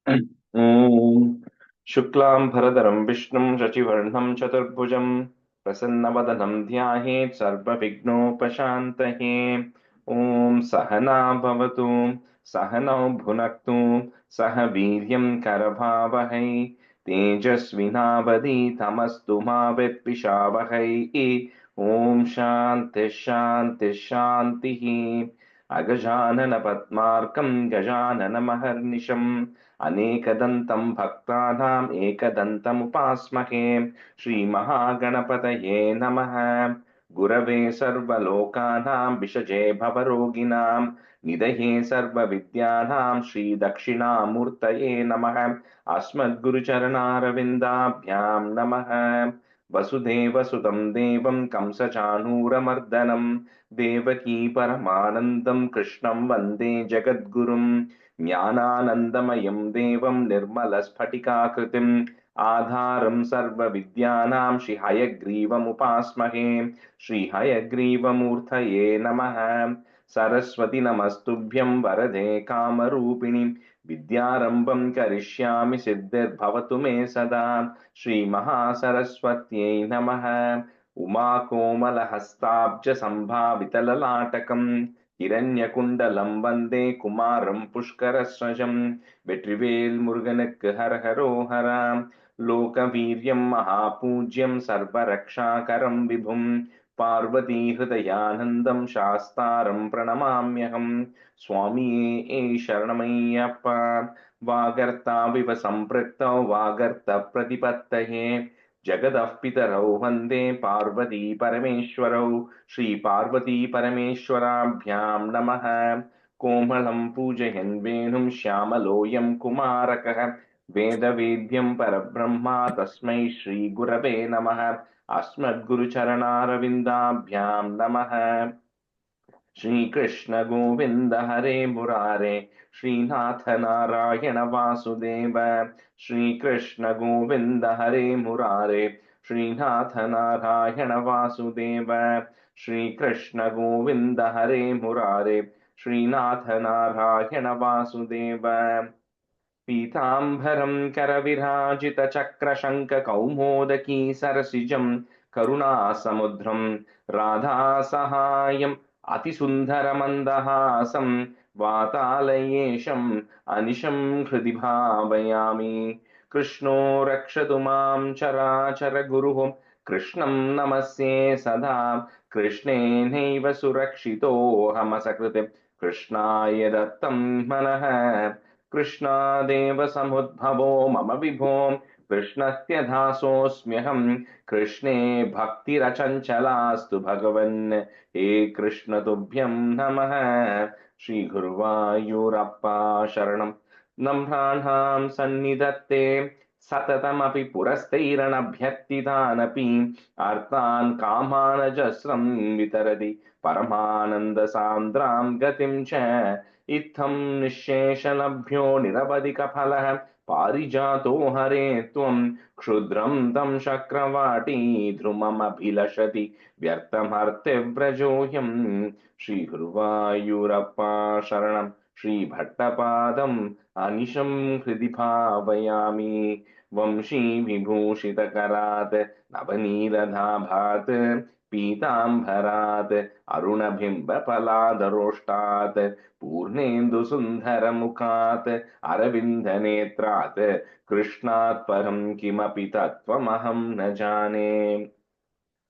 ॐ शुक्लां भरधरं विष्णुं शशिवर्णं चतुर्भुजं प्रसन्नवदनं ध्यायेत् सर्वविघ्नोपशान्तये। ॐ सहना भवतु सहनौ भुनक्तु सह वीर्यं करभावहै तेजस्विनावधीतमस्तु मा विद्विषावहै। ॐ शान्तिः शान्तिः शान्तिः। अगजानन पद्मार्कं गजाननमहर्निशम् अनेकदन्तं भक्तानाम् एकदन्तमुपास्महे। श्रीमहागणपतये नमः। गुरवे सर्वलोकानां विषजे भवरोगिणां निधये सर्वविद्यानां श्रीदक्षिणामूर्तये नमः। अस्मद्गुरुचरणारविन्दाभ्यां नमः। वसुदेवसुतं देवं कंसचाणूरमर्दनं देवकी परमानन्दं कृष्णं वन्दे जगद्गुरुम्। ज्ञानानन्दमयं देवं निर्मलस्फटिकाकृतिम् आधारं सर्वविद्यानां श्रीहयग्रीवमुपास्महे। श्रीहयग्रीवमूर्तये नमः। सरस्वति नमस्तुभ्यं वरदे कामरूपिणि विद्यारम्भं करिष्यामि सिद्धिर्भवतु मे सदा। श्रीमहासरस्वत्यै नमः। उमाकोमलहस्ताब्जसम्भावितललाटकम् हिरण्यकुण्डलं वन्दे कुमारं पुष्करस्रजं। வெற்றிவேல் முருகனுக்கு ஹரஹரோஹரா. லோகவீரியம் மகாபூஜ்யம் சர்வரக்ஷாகரம் விபும் பார்வதி ஹிருதயானந்தம் சாஸ்தாரம் பிரணமாம்யகம். சுவாமியே சரணமையப்பா. வாகர்த்தாவிவ சம்பிருக்தௌ வாகர்த்த பிரதிபத்தயே जगदः पितरौ वन्दे पार्वती परमेश्वरौ। श्रीपार्वती परमेश्वराभ्यां नमः। कोमलं पूजयन् वेणुं श्यामलोऽयं कुमारकः वेदवेद्यं परब्रह्मा तस्मै श्रीगुरवे नमः। अस्मद्गुरुचरणारविन्दाभ्यां नमः। श्रीकृष्ण गोविन्द हरे मुरारे श्रीनाथ नारायण वासुदेव। श्रीकृष्ण गोविन्द हरे मुरारे श्रीनाथ नारायण वासुदेव। श्रीकृष्ण गोविन्द हरे मुरारे श्रीनाथ नारायण वासुदेव। पीताम्बरं करविराजितचक्रशङ्खकौमोदकी सरसिजं करुणासमुद्रं राधासहायम् अतिसुन्दरमन्दहासं वातालयेशम् अनिशं हृदि भावयामि। कृष्णो रक्षतु मां चराचरगुरुः कृष्णं नमस्ये सदा। कृष्णेनैव सुरक्षितोऽहमसकृते कृष्णाय दत्तं मनः। कृष्णादेव समुद्भवो मम विभो कृष्णस्य दासोऽस्म्यहम्। कृष्णे भक्तिरचञ्चलास्तु भगवन् हे कृष्ण तुभ्यं नमः। श्रीगुरुवायूरप्पा शरणं नम्राणां सन्निधत्ते सततमपि पुरस्तैरनभ्यर्थितानपि अर्थान् कामानजस्रं वितरति परमानन्दसान्द्रां गतिं च। इत्थं निःशेषलभ्यो निरवधिकफलः पारिजातो हरे त्वं क्षुद्रं तं चक्रवाटी ध्रुममभिलषति व्यर्थमर्त्यव्रजोऽयम्। श्रीगुरुवायूरप्पा शरणं श्रीभट्टपादम् अनिशं हृदि भावयामि। वंशी विभूषितकरात् नवनीरदाभात् पीताम्बरात् अरुणबिम्बफलादरोष्टात् पूर्णेन्दुसुन्दरमुखात् अरविन्दनेत्रात् कृष्णात् परं किमपि तत्त्वमहं न जाने.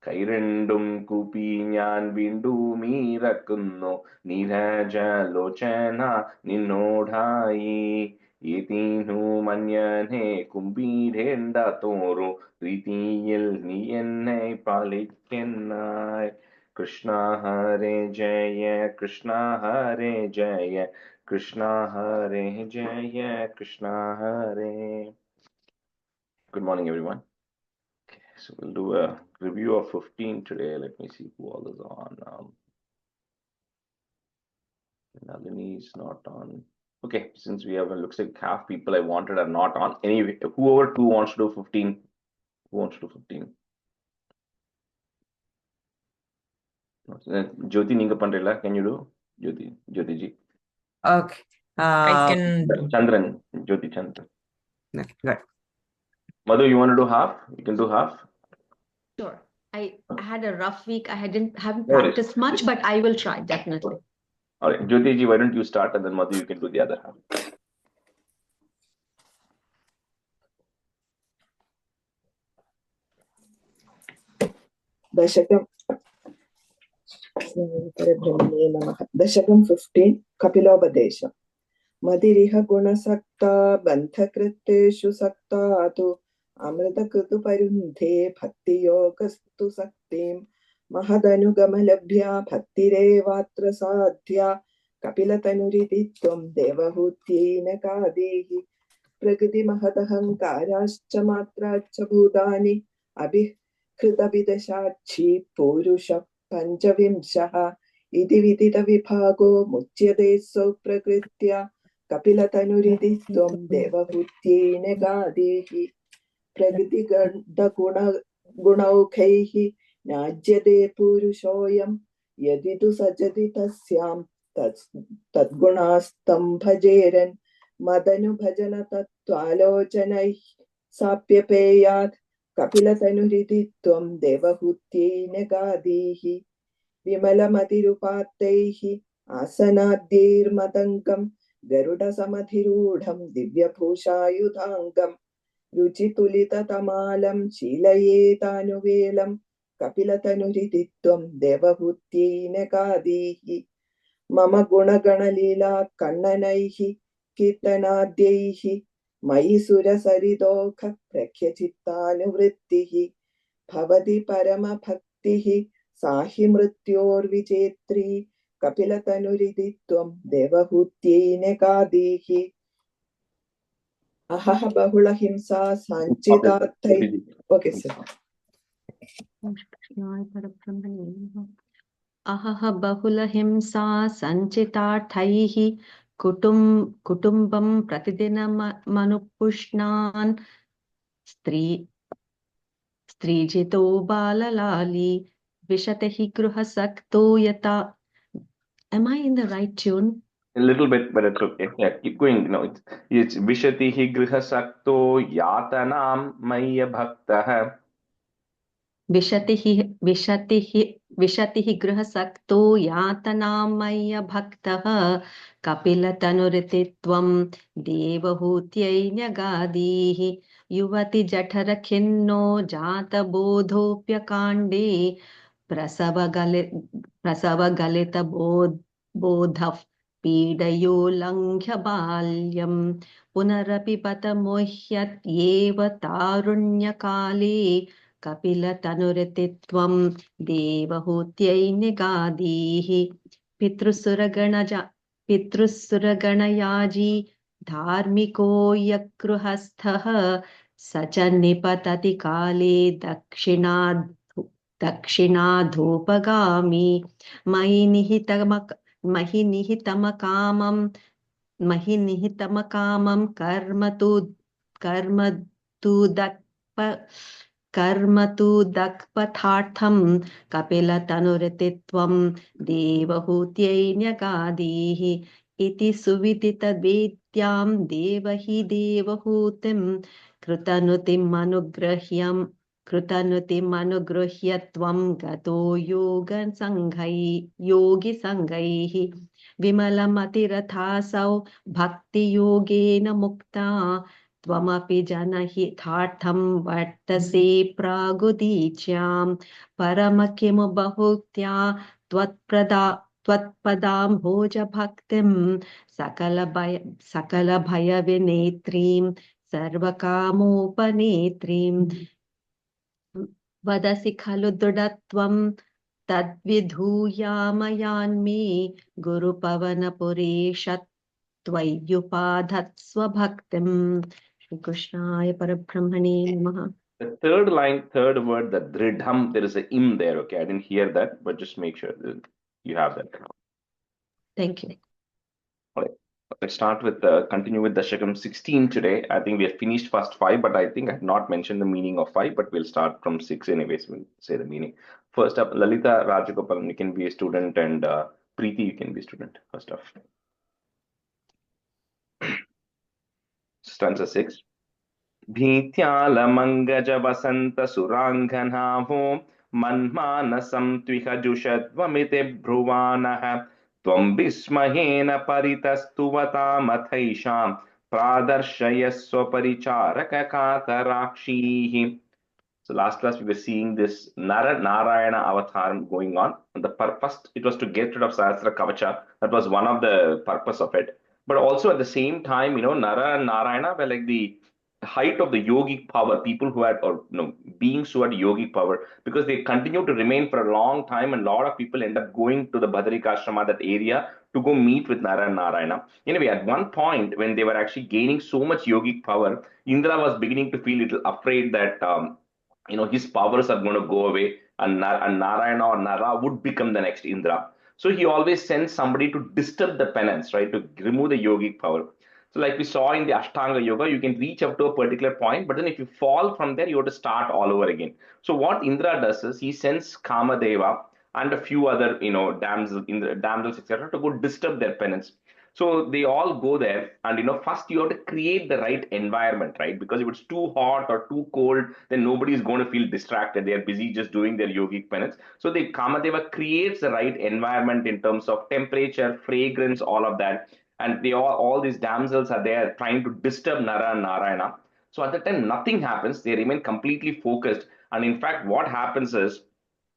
കൈരണ്ടും കൂപ്പി ഞാൻ വീണ്ടുമീറക്കുന്നു നീരജലോചന നിന്നോടായി. ഏതീനു മഞ്ഞനെ കുമ്പീരേണ്ട തോറും പ്രീതിയിൽ നീ എന്നെ പാലിക്കെന്നായി. കൃഷ്ണ ഹരേ ജയ കൃഷ്ണ ഹരേ ജയ കൃഷ്ണ ഹരേ ജയ കൃഷ്ണ ഹരേ. Good morning, everyone. So we'll do a review of 15 today. Let me see who all is on. Nalini is not on. Okay, since we have, looks like half people I wanted are not on. Anyway, whoever two wants to do 15, who wants to do 15? Jyoti, ninga pandrela. Can you do? Jyoti ji. Okay. I can do. Chandran, Jyoti Chandran. Good. Madhu, you want to do half? You can do half. Sure. I had a rough week. I haven't No worries. practiced much, but I will try definitely. All right, Jyoti ji, why don't you start and then Madhu, you can do the other half. दशकं 15 कपिलोपदेशम् मदिरिह गुणसक्ता बन्धकृत्तेषु सक्ता तु अमृतकृतु परुन्धे भक्तियोगस्तु सक्तिं महदनुगमलभ्या भक्तिरेवात्र साध्या कपिलतनुरिति त्वं देवहूत्येन कादेहि प्रकृतिमहदहङ्काराश्च मात्राश्च भूतानि अभिहृतविदशाक्षी पौरुष पञ्चविंशः इति विदितविभागो मुच्यते सौ प्रकृत्या कपिलतनुरिति त्वं देवहूत्येन गादेहि प्रकृतिगणगुणौखैः नाज्यते पुरुषोऽयं यदि तु सजति तस्यां तद्गुणास्तं भजेरन् मदनुभजन तत्त्वालोचनैः साप्यपेयात् कपिलतनुरिति त्वं देवहूत्येन गादेहि विमलमतिरुपात्तैः आसनाद्यैर्मतङ्गं गरुडसमधिरूढं दिव्यभूषायुधाङ्गं रुचितुलिततमालं शीलयेतानुवेलं कपिलतनुरिति त्वं देवहूत्येन गादेहि मम गुणगणलीला कण्णनैः कीर्तनाद्यैः मयि सुरसरिदोख प्रख्यचित्तानुवृत्तिः भवति परमभक्तिः साहि मृत्योर्विजेत्री कपिलतनुरिति त्वं देवहूत्येन गादेहि अहह बहुलहिंसा सञ्चितार्थै ओके सर अहह बहुलहिंसा सञ्चितार्थैः कुटुम्बं प्रतिदिनमनुपुष्णान् स्त्रीजितो बाललाली विशते हि गृहसक्तो यथा. Am I in the right tune? A little bit, but it's okay. Yeah, keep going. No, it's Vishatihi Grihasakto Yatanam Maya Bhaktah. विशतिः गृहसक्तो यातनामय्य भक्तः कपिलतनुरिति त्वं देवहूत्यै न्यगादीः युवति जठरखिन्नो जातबोधोऽप्यकाण्डे प्रसवगलितबोधः पीडयोल्लङ्घ्य बाल्यं पुनरपि पत मोह्यत्येव तारुण्यकाले कपिलतनुरिति त्वं देवहूत्यै निगादीः पितृसुरगणयाजी धार्मिको यगृहस्थः स च निपतति काले दक्षिणाधोपगामी मयि निहितमकामं कर्म तु दक्पथार्थं कपिलतनुरिति त्वं देवहूत्यै न्यगादीः इति सुविदितवेद्यां देवहि देवहूतिं कृतनुतिमनुगृह्य त्वं गतो योगिसङ्गैः विमलमतिरथासौ भक्तियोगेन मुक्ता त्वमपि जनहितार्थं वर्तसे प्रागुदीच्यां परम किमु बहुक्त्या त्वत्पदाम्भोजभक्तिं सकलभयविनेत्रीं सर्वकामोपनेत्रीं वदसि खलु दृढत्वं तद्विधूयामयान्मे गुरुपवनपुरेश त्वय्युपाधत्स्व भक्तिं. Shri Krishnaya Parabrahmane Namaha. The third line, third word, the dridham, there is a im there. Okay, I didn't hear that, but just make sure that you have that. Thank you. All right. Let's start with continue with Dasakam 16 today. I think we have finished first 5, but I think I have not mentioned the meaning of 5, but we'll start from 6 anyways. We'll say the meaning. First up, Lalita Rajagopalan, you can be a student, and Preeti, you can be a student. First off. stanza 6. भीत्यालमङ्गज वसन्त सुराङ्गनाभो मन्मानसं त्विह ब्रुवाणः त्वं विस्मयेन परितस्तुवतामथैषां प्रादर्शयस्व परिचारककातराक्षीः. So last class we were seeing this Narayana avatar going on. And the purpose, it was to get rid of Sahasra Kavacha. That was one of the purpose of it. But also at the same time, Nara and Narayana were like the height of the yogic power, people who had, or beings who had yogic power, because they continued to remain for a long time, and a lot of people end up going to the Badrikashrama, that area, to go meet with Nara and Narayana. Anyway, at one point when they were actually gaining so much yogic power, Indra was beginning to feel a little afraid that his powers are going to go away, and Narayana or Nara would become the next Indra. So he always sends somebody to disturb the penance, right, to remove the yogic power. So like we saw in the Ashtanga Yoga, you can reach up to a particular point, but then if you fall from there, you have to start all over again. So what Indra does is he sends Kamadeva and a few other, damsels, etc., to go disturb their penance. So they all go there, and first you have to create the right environment, right? Because if it's too hot or too cold, then nobody is going to feel distracted. They are busy just doing their yogic penance. So the Kamadeva creates the right environment in terms of temperature, fragrance, all of that. And they all these damsels are there trying to disturb Nara and Narayana. So at the time, nothing happens. They remain completely focused. And in fact, what happens is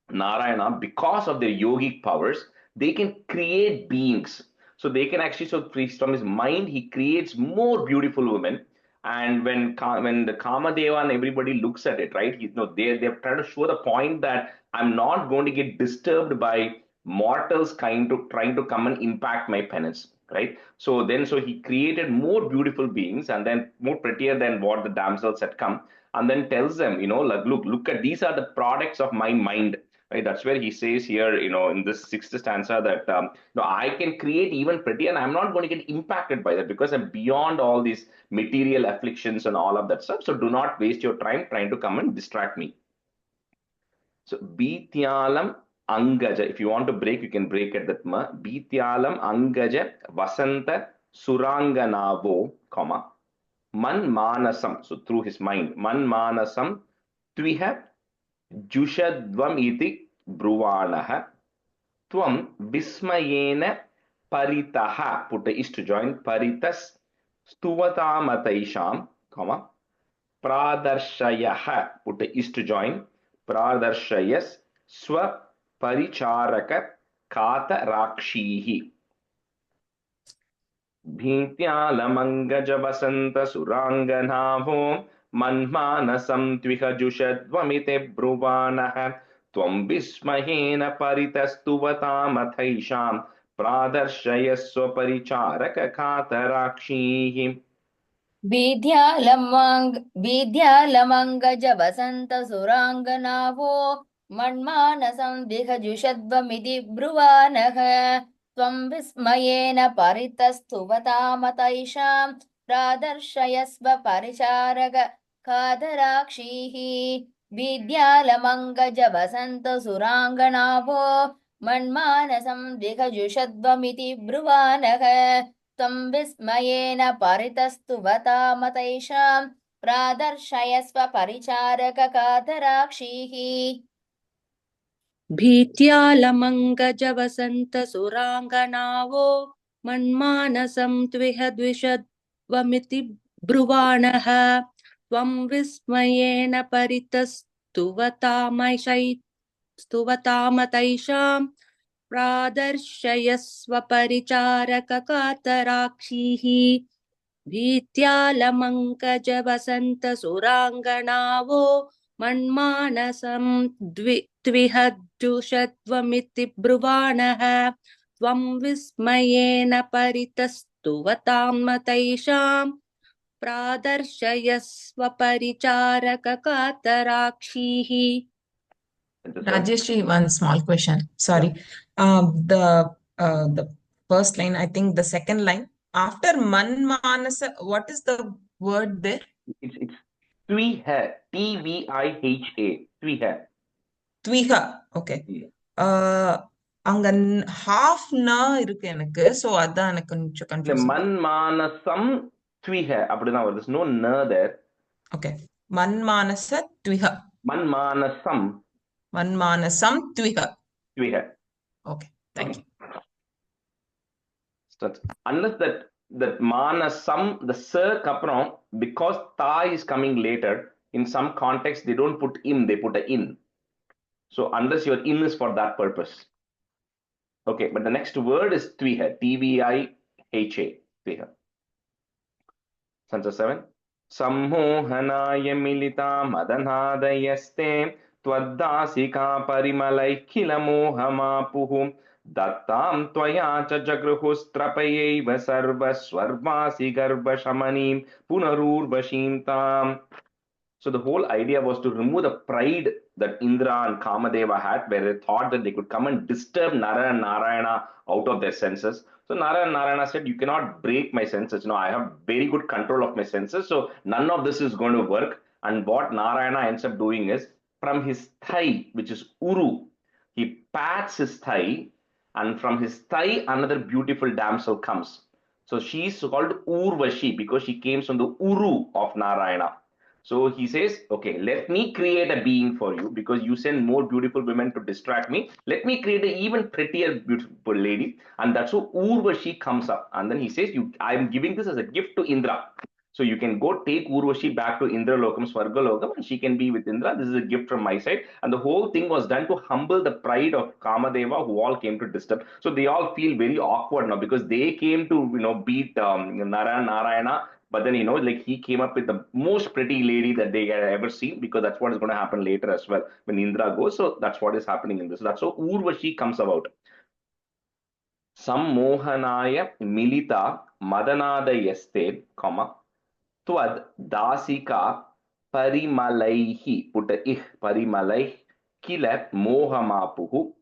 Narayana, because of their yogic powers, they can create beings. So they can actually, from his mind, he creates more beautiful women. And when the Kamadeva and everybody looks at it, right, they're trying to show the point that I'm not going to get disturbed by mortals trying to come and impact my penance, right? So he created more beautiful beings, and then more prettier than what the damsels had come, and then tells them, like, look at, these are the products of my mind. Right, that's where he says here, in this sixth stanza, that I can create even pretty, and I'm not going to get impacted by that because I'm beyond all these material afflictions and all of that stuff. So do not waste your time trying to come and distract me. So Bhityalam Angaja. If you want to break, you can break at that ma. Bhityalam Angaja Vasanta Suranganavo, comma Man Manasam. So through his mind, Man Manasam Tviha Jushadvam iti Bruvanah Tvam Vismayena Paritaha. Put the is to join. Paritas Stuvatamataisham, comma Pradarshayah. Put the is to join. Pradarshayas Swa Paricharaka Kata Rakshihi. Bhintyalamangaj Vasanta Suranganavo Manmanasam Tviha Jushadvamite Bruvanah Tvam Vismahena Paritastuvatamathayisham Pradarshayaswa Paricharaka Katarakshihi. Vidyalamangaj Vasanta Suranganavo Manmanasam Tviha Jushadvamite Bruvanah Tvam Vismayena Paritastuvatamathayisham Pradarshayasva Paricharaka Katarakshihi. Vidyalamangaj Vasanta Suranganavo Manmanasam Tviha Jushadvamite Bruvanah Tvam Vismayena Paritastuvatamathayisham Pradarshayasva Paricharaka Katarakshihi. भीत्यालमङ्गजवसन्तसुराङ्गनावो मन्मानसं द्विहद्विषद्वमिति ब्रुवाणः त्वं विस्मयेन परितस्तुवतामतैषां प्रादर्शयस्व परिचारककातराक्षीः भीत्यालमङ्गजवसन्तसुराङ्गनावो मन्मानसं द्विहद्जुषद्वमिति ब्रुवाणः त्वं विस्मयेन परितस्तुवतामतैषां प्रादर्शयस्व परिचारककातराक्षीः. Rajeshri, one small question. Sorry. The first line, I think the second line. After Manmanasa, what is the word there? It's Tviha, Tviha, Tviha. Tviha, okay. அங்க half na இருக்கு எனக்கு, so அதான் எனக்கு கொஞ்சம் The confusing. Manmanasam Tviha. There's no na there. Okay. Manmanasa tviha. Manmanasam Manmanasam tviha. tviha. Okay. Thank you. Unless that manasam, the sir kapram, because ta is coming later, in some context they don't put im, they put a in. So unless your in is for that purpose. Okay, but the next word is tviha, Tviha, tviha. Stanza 7. Sammohanaya milita madanadayaste tvaddasika parimalaikhila mohamapuhu dattam tvaya cha jagruhustrapayaiva sarvasvarvasi garbhashamanim punarurvashim tam. So the whole idea was to remove the pride that Indra and Kamadeva had, where they thought that they could come and disturb Nara and Narayana out of their senses. So Nara and Narayana said, you cannot break my senses. No, I have very good control of my senses. So none of this is going to work. And what Narayana ends up doing is, from his thigh, which is Uru, he pats his thigh, and from his thigh, another beautiful damsel comes. So she is called Urvashi because she came from the Uru of Narayana. So he says, okay, let me create a being for you because you send more beautiful women to distract me. Let me create an even prettier, beautiful lady. And that's how Urvashi comes up. And then he says, I'm giving this as a gift to Indra. So you can go take Urvashi back to Indra Lokam, Swarga Lokam, and she can be with Indra. This is a gift from my side. And the whole thing was done to humble the pride of Kamadeva, who all came to disturb. So they all feel very awkward now because they came to, beat Narayana. But then, like he came up with the most pretty lady that they had ever seen because that's what is going to happen later as well when Indra goes. So that's what is happening in this. That's how Urvashi comes about. Sammohanaya milita madanadayaste, Tvad dasika parimalaihi, put a ih, parimalai, kila mohamapuhu,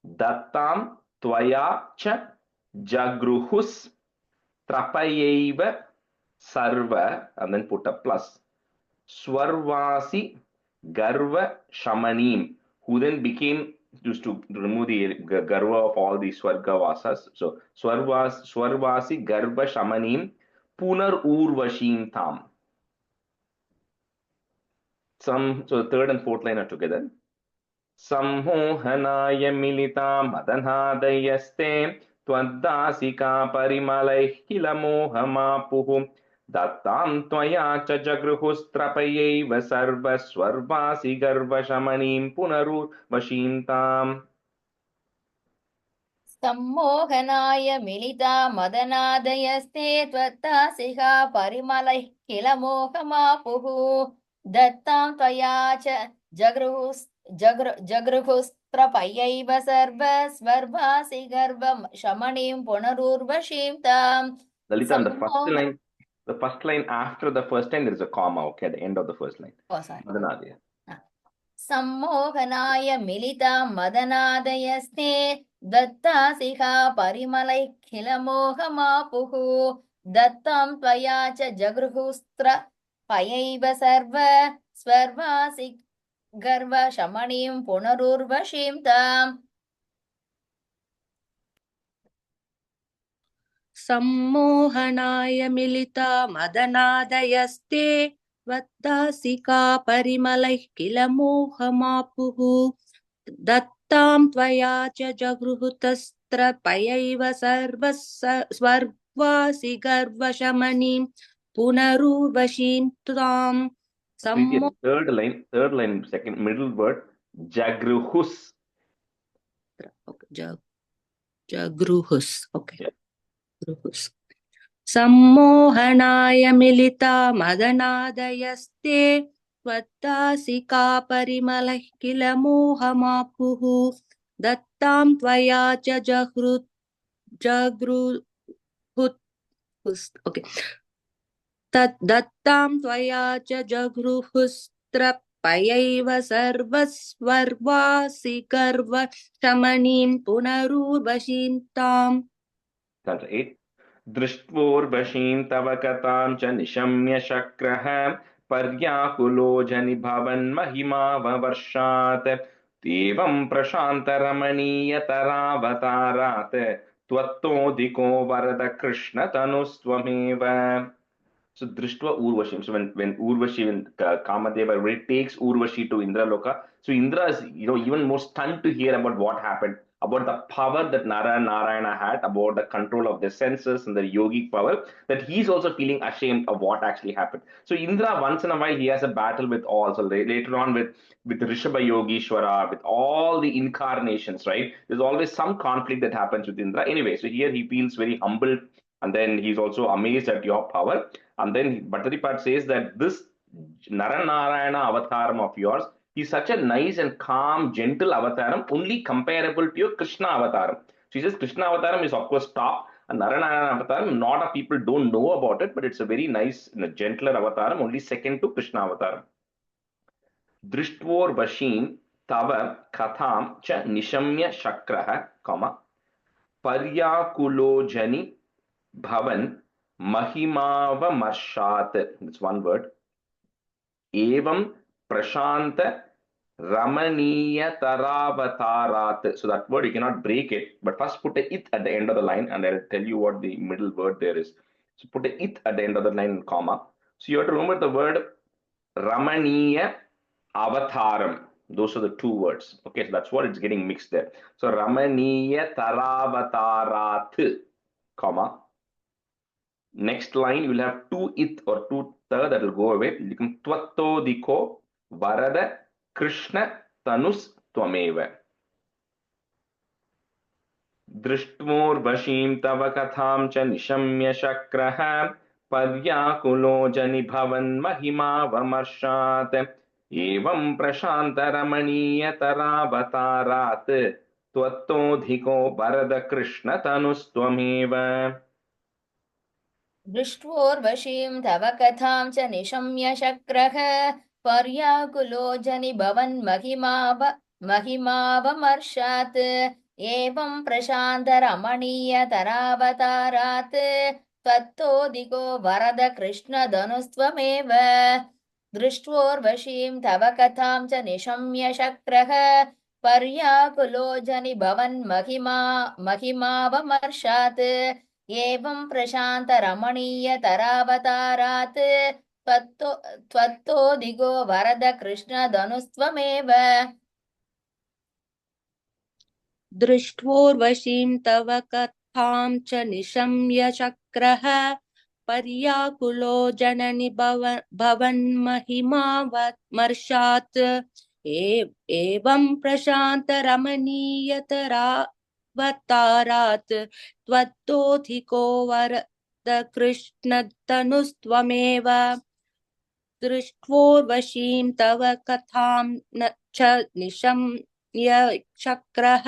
dattam tvaya cha jagruhus trapayaiva sarva, and then put a plus, swarvasi garva shamanim, who then became, used to remove the garva of all the swargavasas. So swarvasi garva shamanim punar urvashim tam. So the third and fourth line are together. Sammohanaya milita madanhadayaste tvaddasika parimalai kila mohamapuhu dattam tvaya cha jagruhustrapayaiva sarvasvarvasi garvashamanim punarurvashim tam. सम्मोहनाय मिलिता मदनादयस्ते त्वत्तासिका परिमलैः किल मोहमापुः दत्तां त्वया च जगृहुस्त्रपयैव सर्वस्वर्भासि गर्भं शमनीं पुनरुर्वशीं ताम्. Lalita, the first line after the first line, there is a comma, okay, at the end of the first line. Oh, sorry. Madanadaya. सम्मोहनाय मिलिता मदनादयस्ते दत्तासिका परिमलैः मोहमापुः दत्तां त्वया च जगृहुस्त्र पयैव सर्व स्वर्वासि गर्व शमनीं पुनरुर्वशीं ताम्. सम्मोहनाय मिलिता मदनादयस्ते वत्तासिका परिमलैः किल मोहमापुः दत्तां त्वया च जगृहुतस्त्रपयैव सर्वस्वर्वासि गर्वशमनीं पुनरुर्वशीं ताम्. Third line, second middle word, jagruhus. Jagruhus. Okay. Yeah. Jagruhus. सम्मोहनाय मिलिता मदनादयस्ते त्वत्तासिका परिमलैः किल मोहमापुः दत्तां त्वया च दत्तां त्वया च जगृहुस्त्रपयैव सर्वस्वर्वासि गर्व शमनीं पुनरुर्वशीं ताम्. That's 8. दृष्ट्वोर्वशीं तव कथां च निशम्य शक्रः पर्याकुलो जनिभवन्महिमाववर्षात् एवं प्रशान्तरमणीयतरावतारात् त्वत्तोऽधिको वरद कृष्णतनुस्त्वमेव. So Drishtva Urvashi. So when Urvashi, when Kamadeva really takes Urvashi to Indra Loka, so Indra is even more stunned to hear about what happened, about the power that Narayana had, about the control of the senses and the yogic power, that he's also feeling ashamed of what actually happened. So Indra, once in a while, he has a battle with all. So later on with Rishabha Yogishwara, with all the incarnations, right? There's always some conflict that happens with Indra. Anyway, so here he feels very humbled, and then he's also amazed at your power. And then Bhattaripat says that this Narayanayana avataram of yours is such a nice and calm, gentle avataram, only comparable to your Krishna avataram. So he says Krishna avataram is of course top, and Narayanayana avataram, a lot of people don't know about it, but it's a very nice, gentler avataram, only second to Krishna avataram. Drishtvor Vashim Tava Katham Cha Nishamya Shakraha, Paryakulo Jani Bhavan Mahimava Marshat. It's one word. Evam Prashanta Ramaniya Taravatarat. So that word you cannot break it, but first put a it at the end of the line, and I'll tell you what the middle word there is. So put a it at the end of the line, comma. So you have to remember the word Ramaniya Avataram. Those are the two words. Okay, so that's what it's getting mixed there. So Ramaniya Taravatarat, comma. Next line, you will have two it or two ta that will go away. You become Tvatto Diko Varada Krishna Tanus Twameva. Drishtmor Vashim Tava Katham Cha Nishamya Shakraha Paryakulo Jani Bhavan Mahima Vamarshat Evam Prashanta Ramaniya Taravatarat Tvatto Diko Varada Krishna Tanus Twameva. दृष्ट्वोर्वशीं तव कथां च निशम्य शक्रः पर्याकुलो जनि भवन् महिमावमर्शात् एवं प्रशान्तरमणीयतरावतारात् त्वत्तोदिको वरद कृष्णधनुस्त्वमेव दृष्ट्वोर्वशीं तव कथां च निशम्य शक्रः पर्याकुलो जनि भवन् महिमावमर्शात् एवं प्रशान्तरमणीयतरावतारात् त्वत्तोदिगो वरद कृष्णधनुस्त्वमेव दृष्ट्वोर्वशीं तव कथां च निशम्य शक्रः पर्याकुलो जननि भवन्महिमावमर्शात् एवं प्रशान्तरमणीयतरावतारात् त्वत्तोधिको वरद कृष्णधनुस्त्वमेव दृष्ट्वोर्वशीं तव कथां च निशम्य शक्रः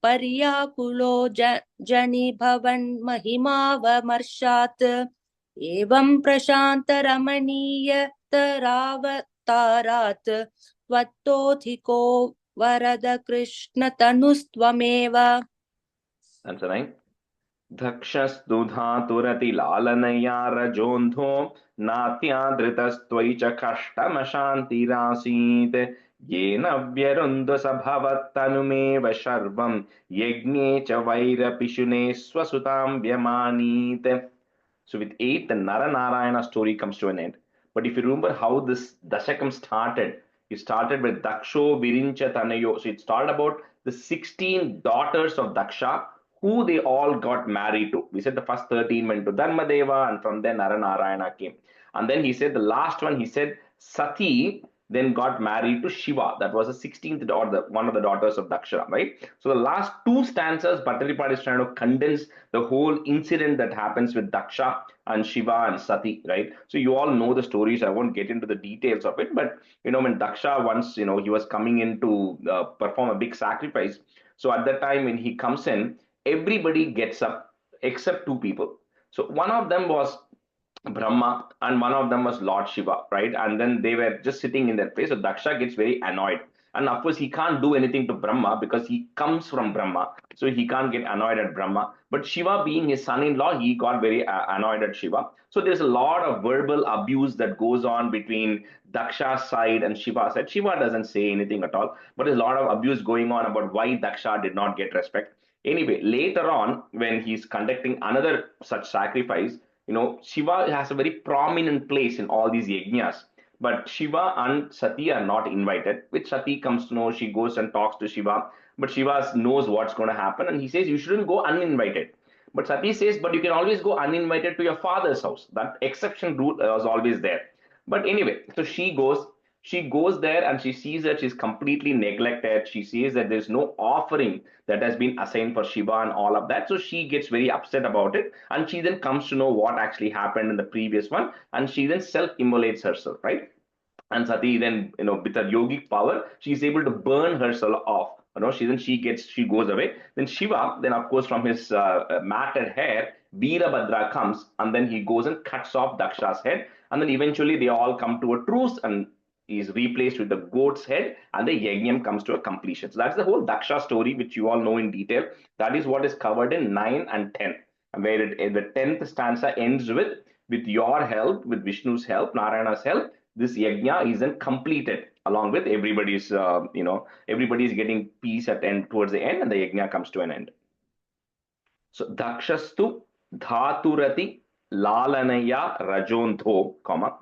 पर्याकुलो जनि भवन्महिमावमर्शात् एवं प्रशान्तरमणीयतरावतारात् त्वत्तोधिको वरद कृष्णतनुस्त्वमेव. Answer 9. Dhakshastudhaturatilalanaya rajondho natyadritastvai cha kashtamashantiraasit yena vyarundasabhavattanumeva sharvam yagne cha vairapishune swasutam vyamanit. So with 8, the Narayanayana story comes to an end. But if you remember how this Dasakam started, it started with Daksho Virincha Tanayo. So it started about the 16 daughters of Daksha, who they all got married to. We said the first 13 went to Dharmadeva, and from then Narayanayana came. And then he said the last one, he said Sati then got married to Shiva. That was the 16th daughter, one of the daughters of Daksha, right? So the last two stanzas, Bhattaripat is trying to condense the whole incident that happens with Daksha and Shiva and Sati, right? So you all know the stories. I won't get into the details of it, but when Daksha once, he was coming in to perform a big sacrifice. So at that time when he comes in, everybody gets up except two people. So one of them was Brahma and one of them was Lord Shiva, right? And then they were just sitting in that place. So Daksha gets very annoyed. And of course, he can't do anything to Brahma because he comes from Brahma. So he can't get annoyed at Brahma. But Shiva, being his son-in-law, he got very annoyed at Shiva. So there's a lot of verbal abuse that goes on between Daksha's side and Shiva's side. Shiva doesn't say anything at all, but there's a lot of abuse going on about why Daksha did not get respect. Anyway, later on, when he's conducting another such sacrifice, Shiva has a very prominent place in all these yajnas. But Shiva and Sati are not invited. Which Sati comes to know, she goes and talks to Shiva, but Shiva knows what's going to happen, and he says you shouldn't go uninvited. But Sati says, but you can always go uninvited to your father's house. That exception rule was always there. But anyway, so she goes there and she sees that she's completely neglected. She sees that there's no offering that has been assigned for Shiva and all of that. So she gets very upset about it. And she then comes to know what actually happened in the previous one. And she then self-immolates herself, right? And Sati then, with her yogic power, she's able to burn herself off. She goes away. Then Shiva, then of course from his matted hair, Veerabhadra comes and then he goes and cuts off Daksha's head. And then eventually they all come to a truce and is replaced with the goat's head, and the yajnam comes to a completion. So that's the whole Daksha story, which you all know in detail. That is what is covered in 9 and 10, where the 10th stanza ends with your help, with Vishnu's help, Narayana's help, this yajna is then completed along with everybody's, everybody's getting peace at end towards the end, and the yajna comes to an end. So Dakshastu Dhaturati Lalanaya Rajontho, comma.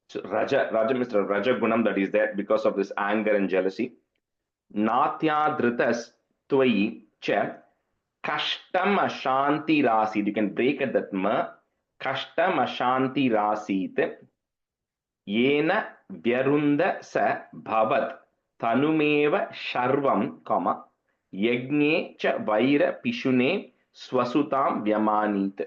So Raja, Mr. Raja Gunam that is there because of this anger and jealousy. Natyadritas Tvai Cha Kashtam Ashanti Rasit. You can break at that ma. Kashtam Ashanti Rasit. Yena Vyarunda Sa Bhavat Tanumeva Sharvam, comma. Yagne Cha Vaira Pishune Swasutam Vyamanit.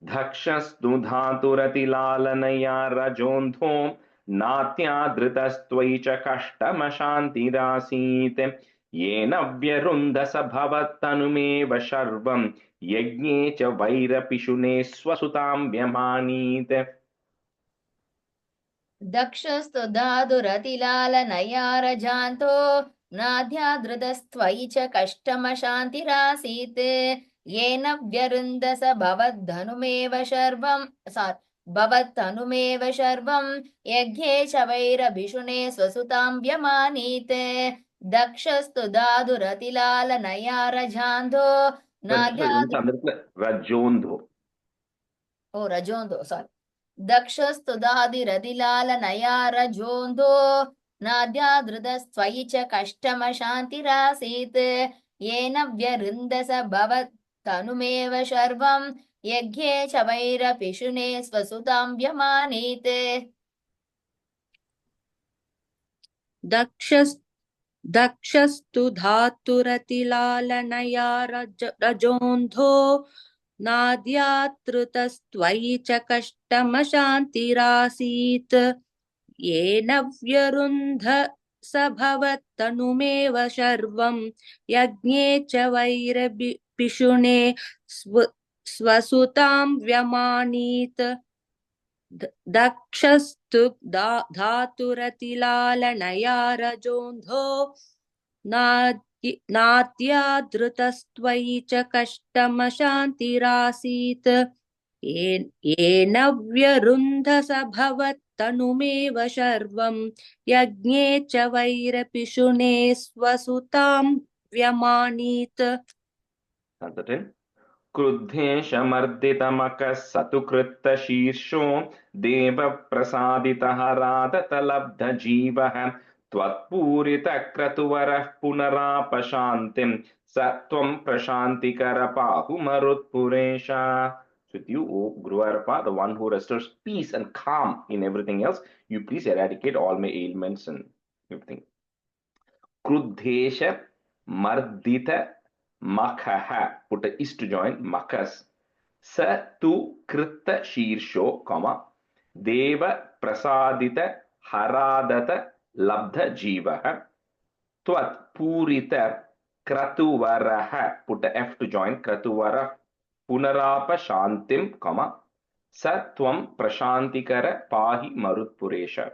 Dhakshastu Dhaturatilalanaya Rajontho Natyadritastvai cha Kashtamashantirasite Yena Vyarundasa Bhavattanumeva Sharvam Yagne cha Vairapishune Swasutam Vyamanite. Dakshastu Dhaturatilalanaya Rajanto Nadyadridastvai cha Kashtamashantirasite Yena Vyarundasa Bhavadhanumeva Sharvam Bhavattanumeva Sharvam Yagye Chavaira Bhishune Swasutam Vyamanite Dakshastu Dhaduраtilala Nayara Jandho Rajondho. Oh, Rajondo, sorry. Dakshastu Dhaduраtilala Nayara Jondo Nadyadridastvai Kashtamashantirasite Yena Vyarundasa Bhavat Tanumeva Sharvam Yagye Chavaira Pishune Swasutam Vyamanite. Dakshastu Dhaturatilalanaya Rajontho Nadyatrutastvayi cha Kashtamashantirasит Yena Vyarundha Sabhavattanumeva Sharvam Yagne cha Vaira Pishune Swasutam Vyamanit. Dakshastu Dhaturatilalanaya Rajontho Natyadritastvai cha Kashtamashantirasит Yena Vyarundhasa Bhavattanumeva Sharvam Yagne cha Vaira Pishune Swasutam Vyamanit. Krudheshamarditamakas satukritta shirsho deva prasaditah radatalabdha jivah tvatpurita kratuvarah punarapashantim satvam prashantikara pahumarutpuresha. So with you, O Guruvarapa, the one who restores peace and calm in everything else, you please eradicate all my ailments and everything. Krudhesha mardita Makha, put a is to join, Makas. Sa tu kritta shirsho, comma, Deva prasadita haradata labdha jivaha. Tvat purita kratuvaraha, put a F to join, Kratuvara punarapa shantim, comma, Sa tvam prashantikara pahi marutpuresha.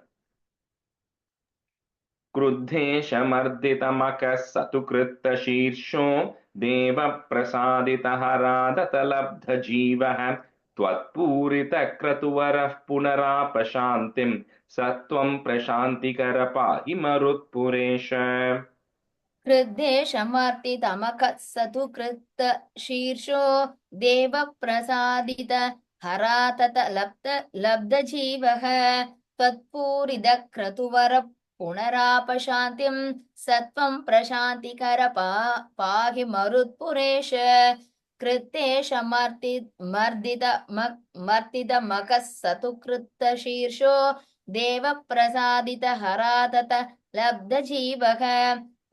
Krudheshamarditamakas satukritta shirsho Deva prasaditah radatalabdha jivah Tvatpurita kratuvarah punarapashantim Satvam prashantikara pahi marutpuresha. कृद्धेशमर्तितमकः स तु कृत्त शीर्षो देवप्रसादित हरातत लब्धजीवः त्वत्पूरितक्रतुवर पुनरापशान्तिं सत्वं प्रशान्तिकर पाहि मरुत्पुरेश मर्दितमकः स तु कृत्त शीर्षो देवप्रसादित हरातत लब्धजीवः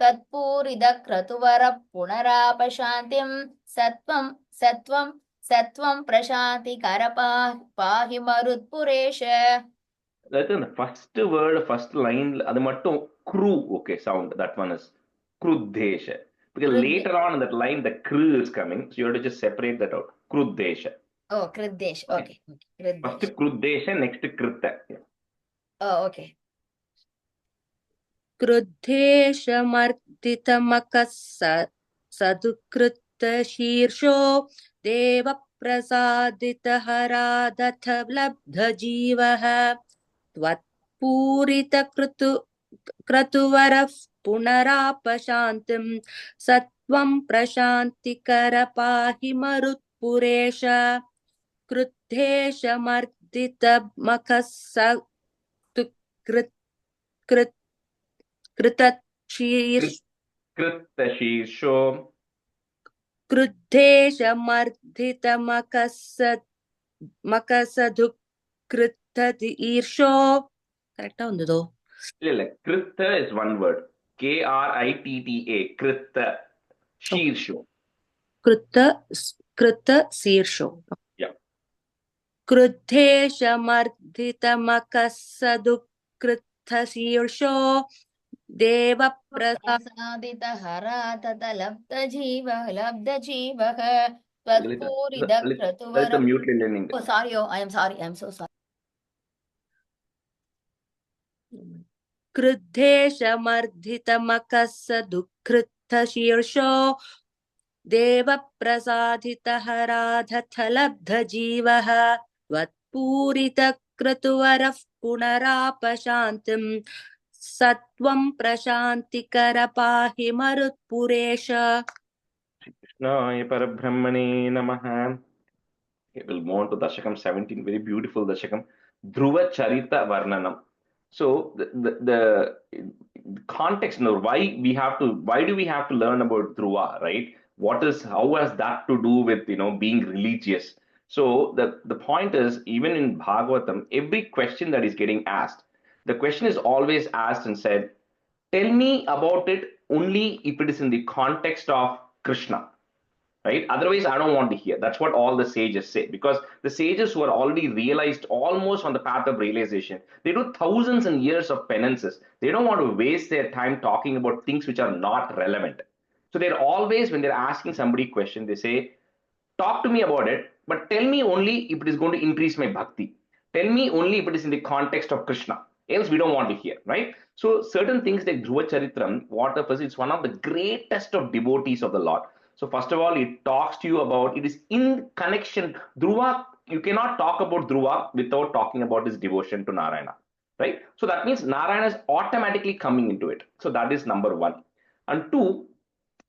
तत्पूरितक्रतुवर पुनरापशान्तिं सत्वं प्रशान्तिकर पाहि मरुत्पुरेश. That is the first word, first line, அது மட்டும் kru, okay, sound, that one is kruddesha. Because later on in that line, the kru is coming, so you have to just separate that out. Kruddesha. Oh, Kriddesh. Okay. First Kriddesh. kruddesha, next kritta. Oh, okay. क्रुद्धेशमर्दितमकः सदुकृत्त शीर्षो देवप्रसादितहरादथ लब्धजीवः त्वत्पूरितक्रतुवरः पुनरापशान्तिं सत्वं प्रशान्तिकर पाहि मरुत्पुरेश क्रुद्धेशमर्दितमखः कृत्तशीर्षो क्रुद्धेशमर्दितमकसधुकृत्तईर्षो కరెక్టా ఉంది దో ಇಲ್ಲ kritta is one word, kritta, kritta sheersho. కృత శీర్షో Yeah. క్రుద్ధేశమర్దితమకసదుకృత్త प्रसादित हरातत लब्धजीवः त्वत्पूरितक्रतुवर. Mute learning. Oh, sorry. Oh, I am sorry. I am so sorry. क्रुद्धेशमर्दितमकसदुकृत्तशीर्षो देवप्रसादितहराधथलब्धजीवः त्वत्पूरितक्रतुवरः पुनरापशान्तिं सत्वं प्रशान्तिकर पाहि मरुत्पुरेश. Krishnaya Parabrahmane Namaha. We'll move on to Dashakam 17, very beautiful Dashakam. Dhruva Charita Varnanam. So the context, why do we have to learn about Dhruva, right? How has that to do with being religious? So the point is, even in Bhagavatam, every question that is getting asked, the question is always asked and said, tell me about it only if it is in the context of Krishna. Right? Otherwise, I don't want to hear. That's what all the sages say. Because the sages who are already realized, almost on the path of realization, they do thousands and years of penances. They don't want to waste their time talking about things which are not relevant. So they're always, when they're asking somebody a question, they say, talk to me about it, but tell me only if it is going to increase my bhakti. Tell me only if it is in the context of Krishna. Else we don't want to hear, right? So certain things like Dhruva Charitram, it's one of the greatest of devotees of the Lord. So first of all, it talks to you about, it is in connection. Dhruva, you cannot talk about Dhruva without talking about his devotion to Narayana, right? So that means Narayana is automatically coming into it. So that is number one. And two,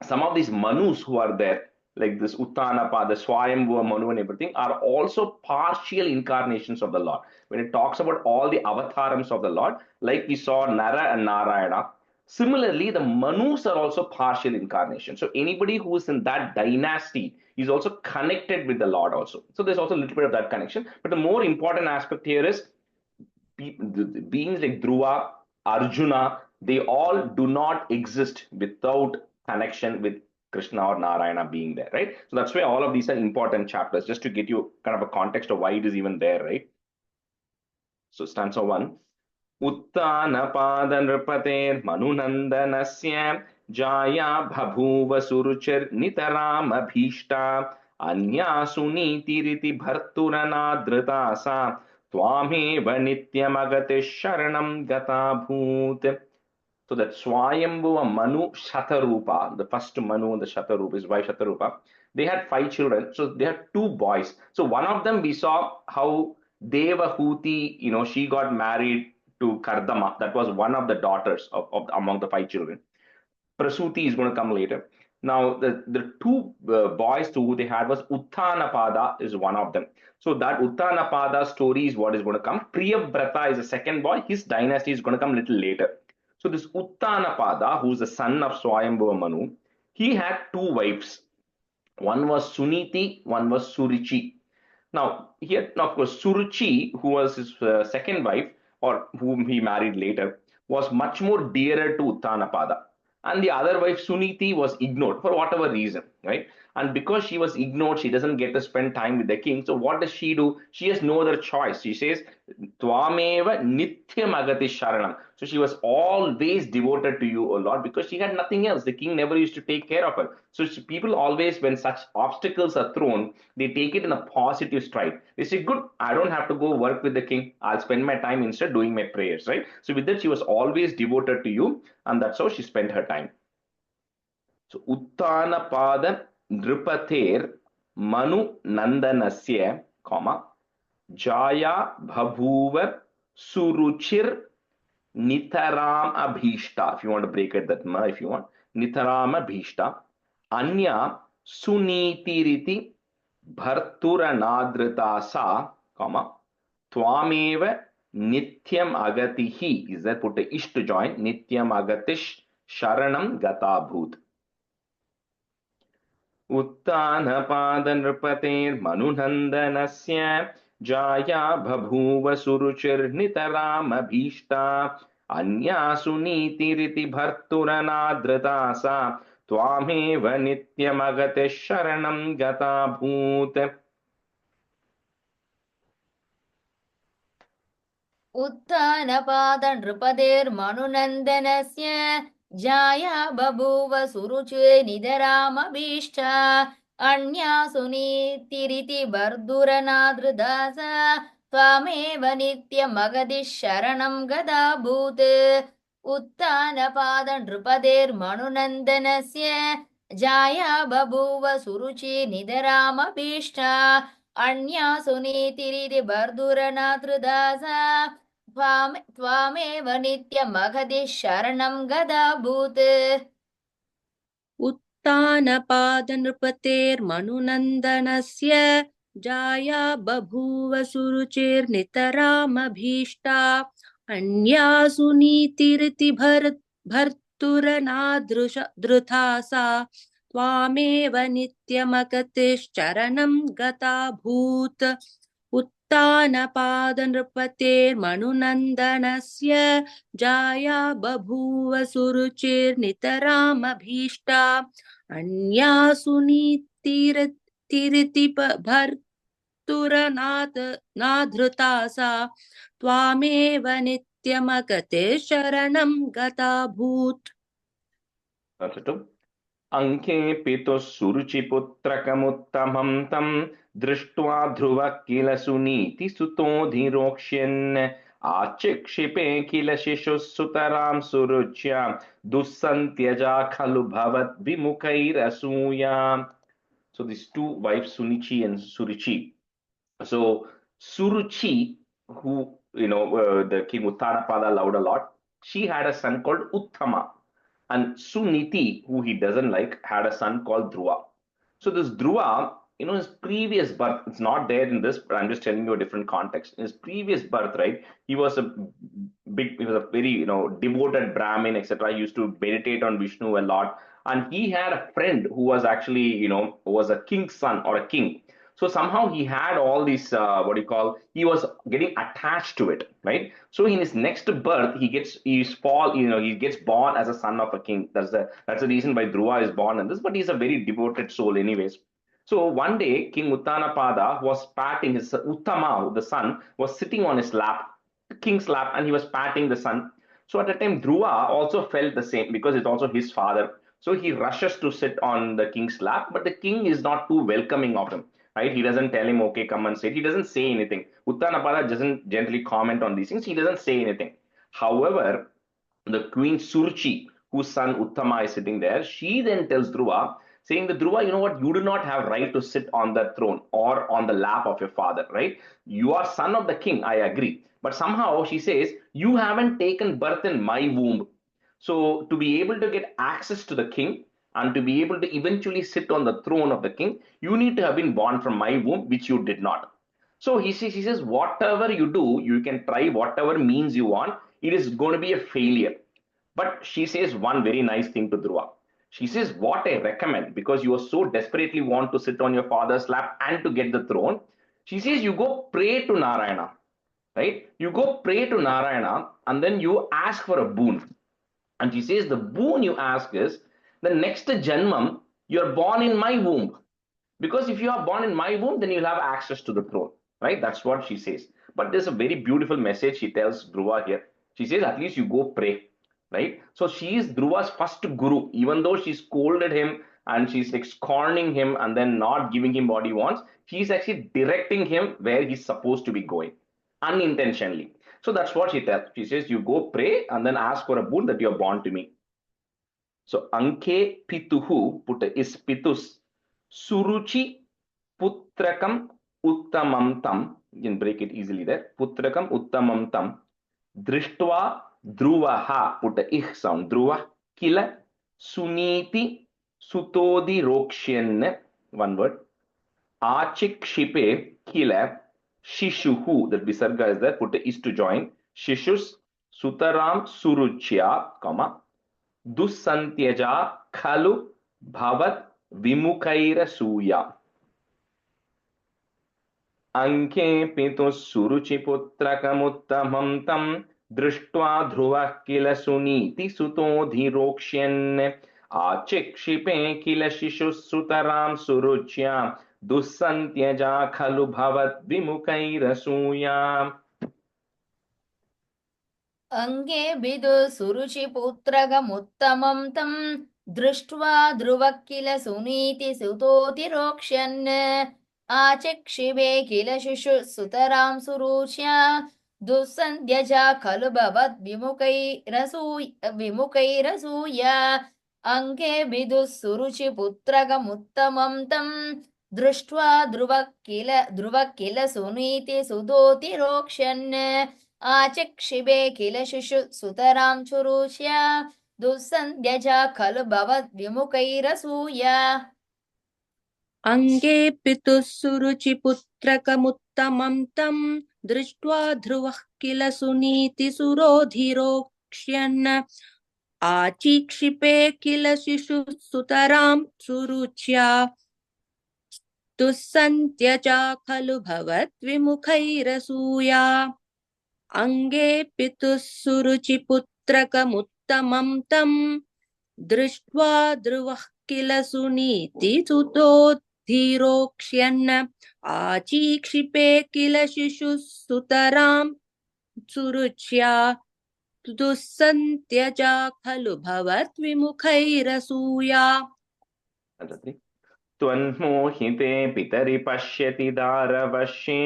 some of these Manus who are there, like this Uttanapa, the Swayambhuva Manu and everything, are also partial incarnations of the Lord. When it talks about all the avatharams of the Lord, like we saw Nara and Narayana, similarly, the Manus are also partial incarnations. So anybody who is in that dynasty is also connected with the Lord also. So there's also a little bit of that connection. But the more important aspect here is beings like Dhruva, Arjuna, they all do not exist without connection with Krishna or Narayana being there, right? So that's why all of these are important chapters, just to get you kind of a context of why it is even there, right? So stanza 1. Uttanpad नृपतेर्मनुनन्दनस्य जाया बभूव सुरुचिर्नितरामभीष्टा अन्यासु नीतिरिति भर्तुरनादृता सा त्वामेव नित्यमगतिः शरणं गताभूत्. So that Swayambhuva Manu Shatarupa, the first Manu and the Shatarupa, his wife Shatarupa, they had 5 children. So they had 2 boys. So one of them we saw how Devahuti, she got married to Kardama. That was one of the daughters of among the 5 children. Prasuti is going to come later. Now, the two boys who they had was Uttanapada is one of them. So that Uttanapada story is what is going to come. Priyavrata is the second boy. His dynasty is going to come a little later. So this Uttanapada, who is the son of Swayambhuva Manu, he had two wives. One was Suniti, one was Surichi. Now, here, of course, Suruchi, who was his second wife, or whom he married later, was much more dearer to Uttanapada. And the other wife, Suniti, was ignored for whatever reason, right? And because she was ignored, she doesn't get to spend time with the king. So what does she do? She has no other choice. She says, Tvameva Nityam Agati Sharanam. So she was always devoted to you, O Lord, because she had nothing else. The king never used to take care of her. So people always, when such obstacles are thrown, they take it in a positive stride. They say, good, I don't have to go work with the king. I'll spend my time instead doing my prayers, right? So with that, she was always devoted to you, and that's how she spent her time. So Uttanapada Nripater Manu Nandanasya, comma, Jaya Bhabhuva Suruchir Nitaram Abhishta. If you want to break it, that ma, if you want. Nitaram Abhishta. Anya Sunitiriti Bharturanadritasa, comma, Twameva Nityam Agatihi. Is that put a ish to join? Nityam Agatish Sharanam Gata Bhut. Uttanapada Nripater Manunandanasya Jaya Bhabhuva Suruchir Nitaram Abhishta Anya Sunitiriti Bharturanadritasa Tvameva Nityam Agate Sharanam Gata Bhut. Uttanapada Nripater Manunandanasya Jaya Babhuva Suruche Nidarama Bhishta Anya Sunitiriti Barduranadridasa Tvameva Nityam Agadish Sharanam Gada Bhut. Uttanapada Nripater Manunandanasya Jaya Babhuva Suruchi Nidarama Bhishta Anya Sunitiriti Barduranadridasa Tvameva Nityam Agadish Sharanam Gada Bhut. उत्तानपादनृपतेर् मनुनन्दनस्य जाया बभूव सुरुचिर्नितरामभीष्टा अन्यासु नीतिरिति भर्तुरनादृथा सा त्वामेव नित्यमगतिश्चरणं गता भूत् उत्तानपादनृपतेर्मनुनन्दनस्य जाया बभूव सुरुचिर्नितरामभीष्टा अन्यासु नीतिरिति भर्तुरनाधृता सा त्वामेव नित्यमगतिश्चरणं गता भूत्. That's it. Anke Pitos Suruchiputrakam tam Drishtva Dhruva Kila Suniti Suto Dhirokshyen Achikshipe Kila Shishus Sutaram Suruchya Dusantyaja Khalu Bhavat Vimukair Asuya. So these two wives, Sunichi and Surichi. So Suruchi, who, the king Uttanapada loved a lot, she had a son called Uttama. And Suniti, who he doesn't like, had a son called Dhruva. So this Dhruva, his previous birth, it's not there in this, but I'm just telling you a different context. In his previous birth, right, he was a very, devoted Brahmin, etc. He used to meditate on Vishnu a lot. And he had a friend who was actually, was a king's son or a king. So somehow he had all these, he was getting attached to it, right? So in his next birth, he gets born as a son of a king. That's the reason why Dhruva is born in this, but he's a very devoted soul anyways. So one day, King Uttanapada was patting his Uttama, the son, was sitting on his lap, the king's lap, and he was patting the son. So at that time, Dhruva also felt the same because it's also his father. So he rushes to sit on the king's lap, but the king is not too welcoming of him. Right? He doesn't tell him, okay, come and sit. He doesn't say anything. Uttanapada doesn't generally comment on these things. He doesn't say anything. However, the queen Suruchi, whose son Uttama is sitting there, she then tells Dhruva, saying that Dhruva, you know what, you do not have right to sit on the throne or on the lap of your father, right? You are son of the king, I agree. But somehow she says, you haven't taken birth in my womb. So to be able to get access to the king and to be able to eventually sit on the throne of the king, you need to have been born from my womb, which you did not. So he says, whatever you do, you can try whatever means you want. It is going to be a failure. But she says one very nice thing to Dhruva. She says, what I recommend, because you are so desperately want to sit on your father's lap and to get the throne, she says, you go pray to Narayana, right? You go pray to Narayana and then you ask for a boon. And she says, the boon you ask is, the next Janmam, you're born in my womb. Because if you are born in my womb, then you'll have access to the throne, right? That's what she says. But there's a very beautiful message she tells Dhruva here. She says, at least you go pray, right? So she is Dhruva's first guru, even though she scolded him and she's like scorning him and then not giving him what he wants. She's actually directing him where he's supposed to be going unintentionally. So that's what she tells. She says, you go pray and then ask for a boon that you're born to me. So Anke Pituhu, is Pitus, Suruchi Putrakam Uttamam Tam. You can break it easily there. Putrakam Uttamam Tam. Drishtva Dhruvaha, put a ich sound. Dhruva Kila Suniti Sutodi Rokshyen. One word. Achikshipe Kila Shishuhu. That Visarga is there. Put a is to join. Shishus Sutaram Suruchya, comma. Dussantyaja Khalu Bhavat Vimukaira Suya. Anke Pitus Suruchi Putrakam Tam Drishtva Dhruva Kila Suniti Suto Dhirokshyen Achikshipe Kila Shishus Sutaram Suruchya Dussantyaja Khalu Bhavat Vimukaira Suya. अंगे बिदु सुरुचि पुत्रगमुत्तमं तं दृष्ट्वा ध्रुवः किल सुनीति सुतोतिरोक्ष्यन् आचक्षिबे किल शिशु सुतरां सुरुच्या दुस्सन्ध्यजा खलु भवद् विमुखैरसूया अंगे बिदु सुरुचि पुत्रगमुत्तमं तं दृष्ट्वा ध्रुवः किल सुनीति सुतोतिरोक्ष्यन् आचक्षिबे किल शिशु सुतरां चुरुच्या दुस्सन्ध्यजा खलु भवद् विमुखैरसूया. अंगे पितुः सुरुचिपुत्रकमुत्तमं तं दृष्ट्वा ध्रुवः किल सुनीतिसुरोधिरोक्ष्यन् आचिक्षिपे किल शिशुः सुतरां सुरुच्या दुस्सन्त्यजा खलु भवद् विमुखैरसूया. अंगे पितुः सुरुचिपुत्रकमुत्तमं तं दृष्ट्वा ध्रुवः किल सुनीतिसुतोधिरोक्ष्यन् आचिक्षिपे किल शिशुः सुतरां सुरुच्या दुस्सन्त्यजा खलु भवद् विमुखैरसूया. त्वन्मोहिते पितरि पश्यति दारवश्ये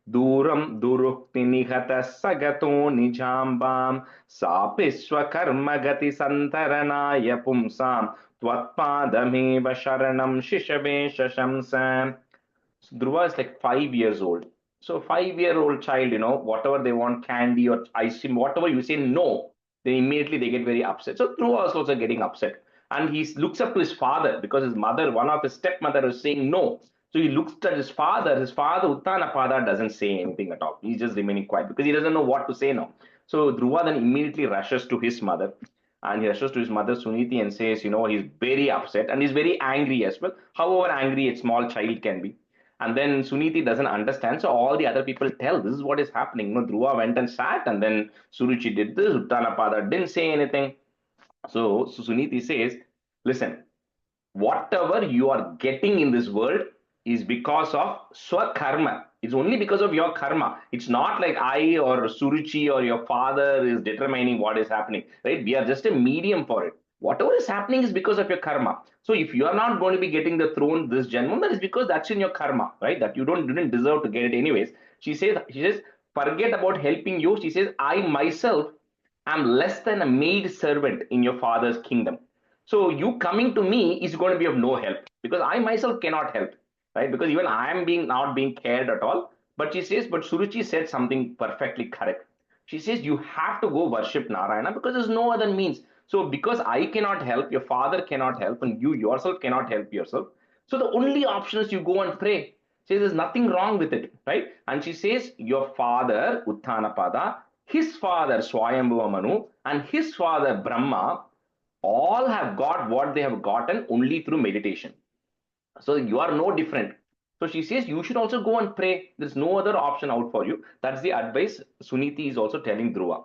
दूरं दुरुक्ति निहतः सगतो निजाम्बां सापि स्वकर्मगति सन्तरणाय पुंसां त्वत्पादमेव शरणं शिशवे शशंस. Dhruva is like 5 years old. So 5-year-old child, whatever they want, candy or ice cream, whatever you say no, then immediately they get very upset. So Dhruva is also getting upset. And he looks up to his father because his mother, one of his stepmother, is saying no. So he looks at his father. His father, Uttanapada, doesn't say anything at all. He's just remaining quiet because he doesn't know what to say now. So Dhruva then immediately rushes to his mother. And he rushes to his mother, Suniti, and says, he's very upset and he's very angry as well. However angry a small child can be. And then Suniti doesn't understand. So all the other people tell, this is what is happening. Dhruva went and sat, and then Suruchi did this. Uttanapada didn't say anything. So Suniti says, listen, whatever you are getting in this world is because of swakarma. It's only because of your karma. It's not like I or Suruchi or your father is determining what is happening, right? We are just a medium for it. Whatever is happening is because of your karma. So if you are not going to be getting the throne this Janmam, that is because that's in your karma, right? That you didn't deserve to get it anyways. She says, forget about helping you. She says, I myself am less than a maid servant in your father's kingdom. So you coming to me is going to be of no help because I myself cannot help, right? Because even I am not being cared at all. But she says, but Suruchi said something perfectly correct. She says, you have to go worship Narayana because there's no other means. So because I cannot help, your father cannot help, and you yourself cannot help yourself. So the only option is you go and pray. She says there's nothing wrong with it, right? And she says your father, Uttanapada, his father, Swayambhuva Manu, and his father, Brahma, all have got what they have gotten only through meditation. So you are no different. So she says you should also go and pray. There's no other option out for you. That's the advice Suniti is also telling Dhruva.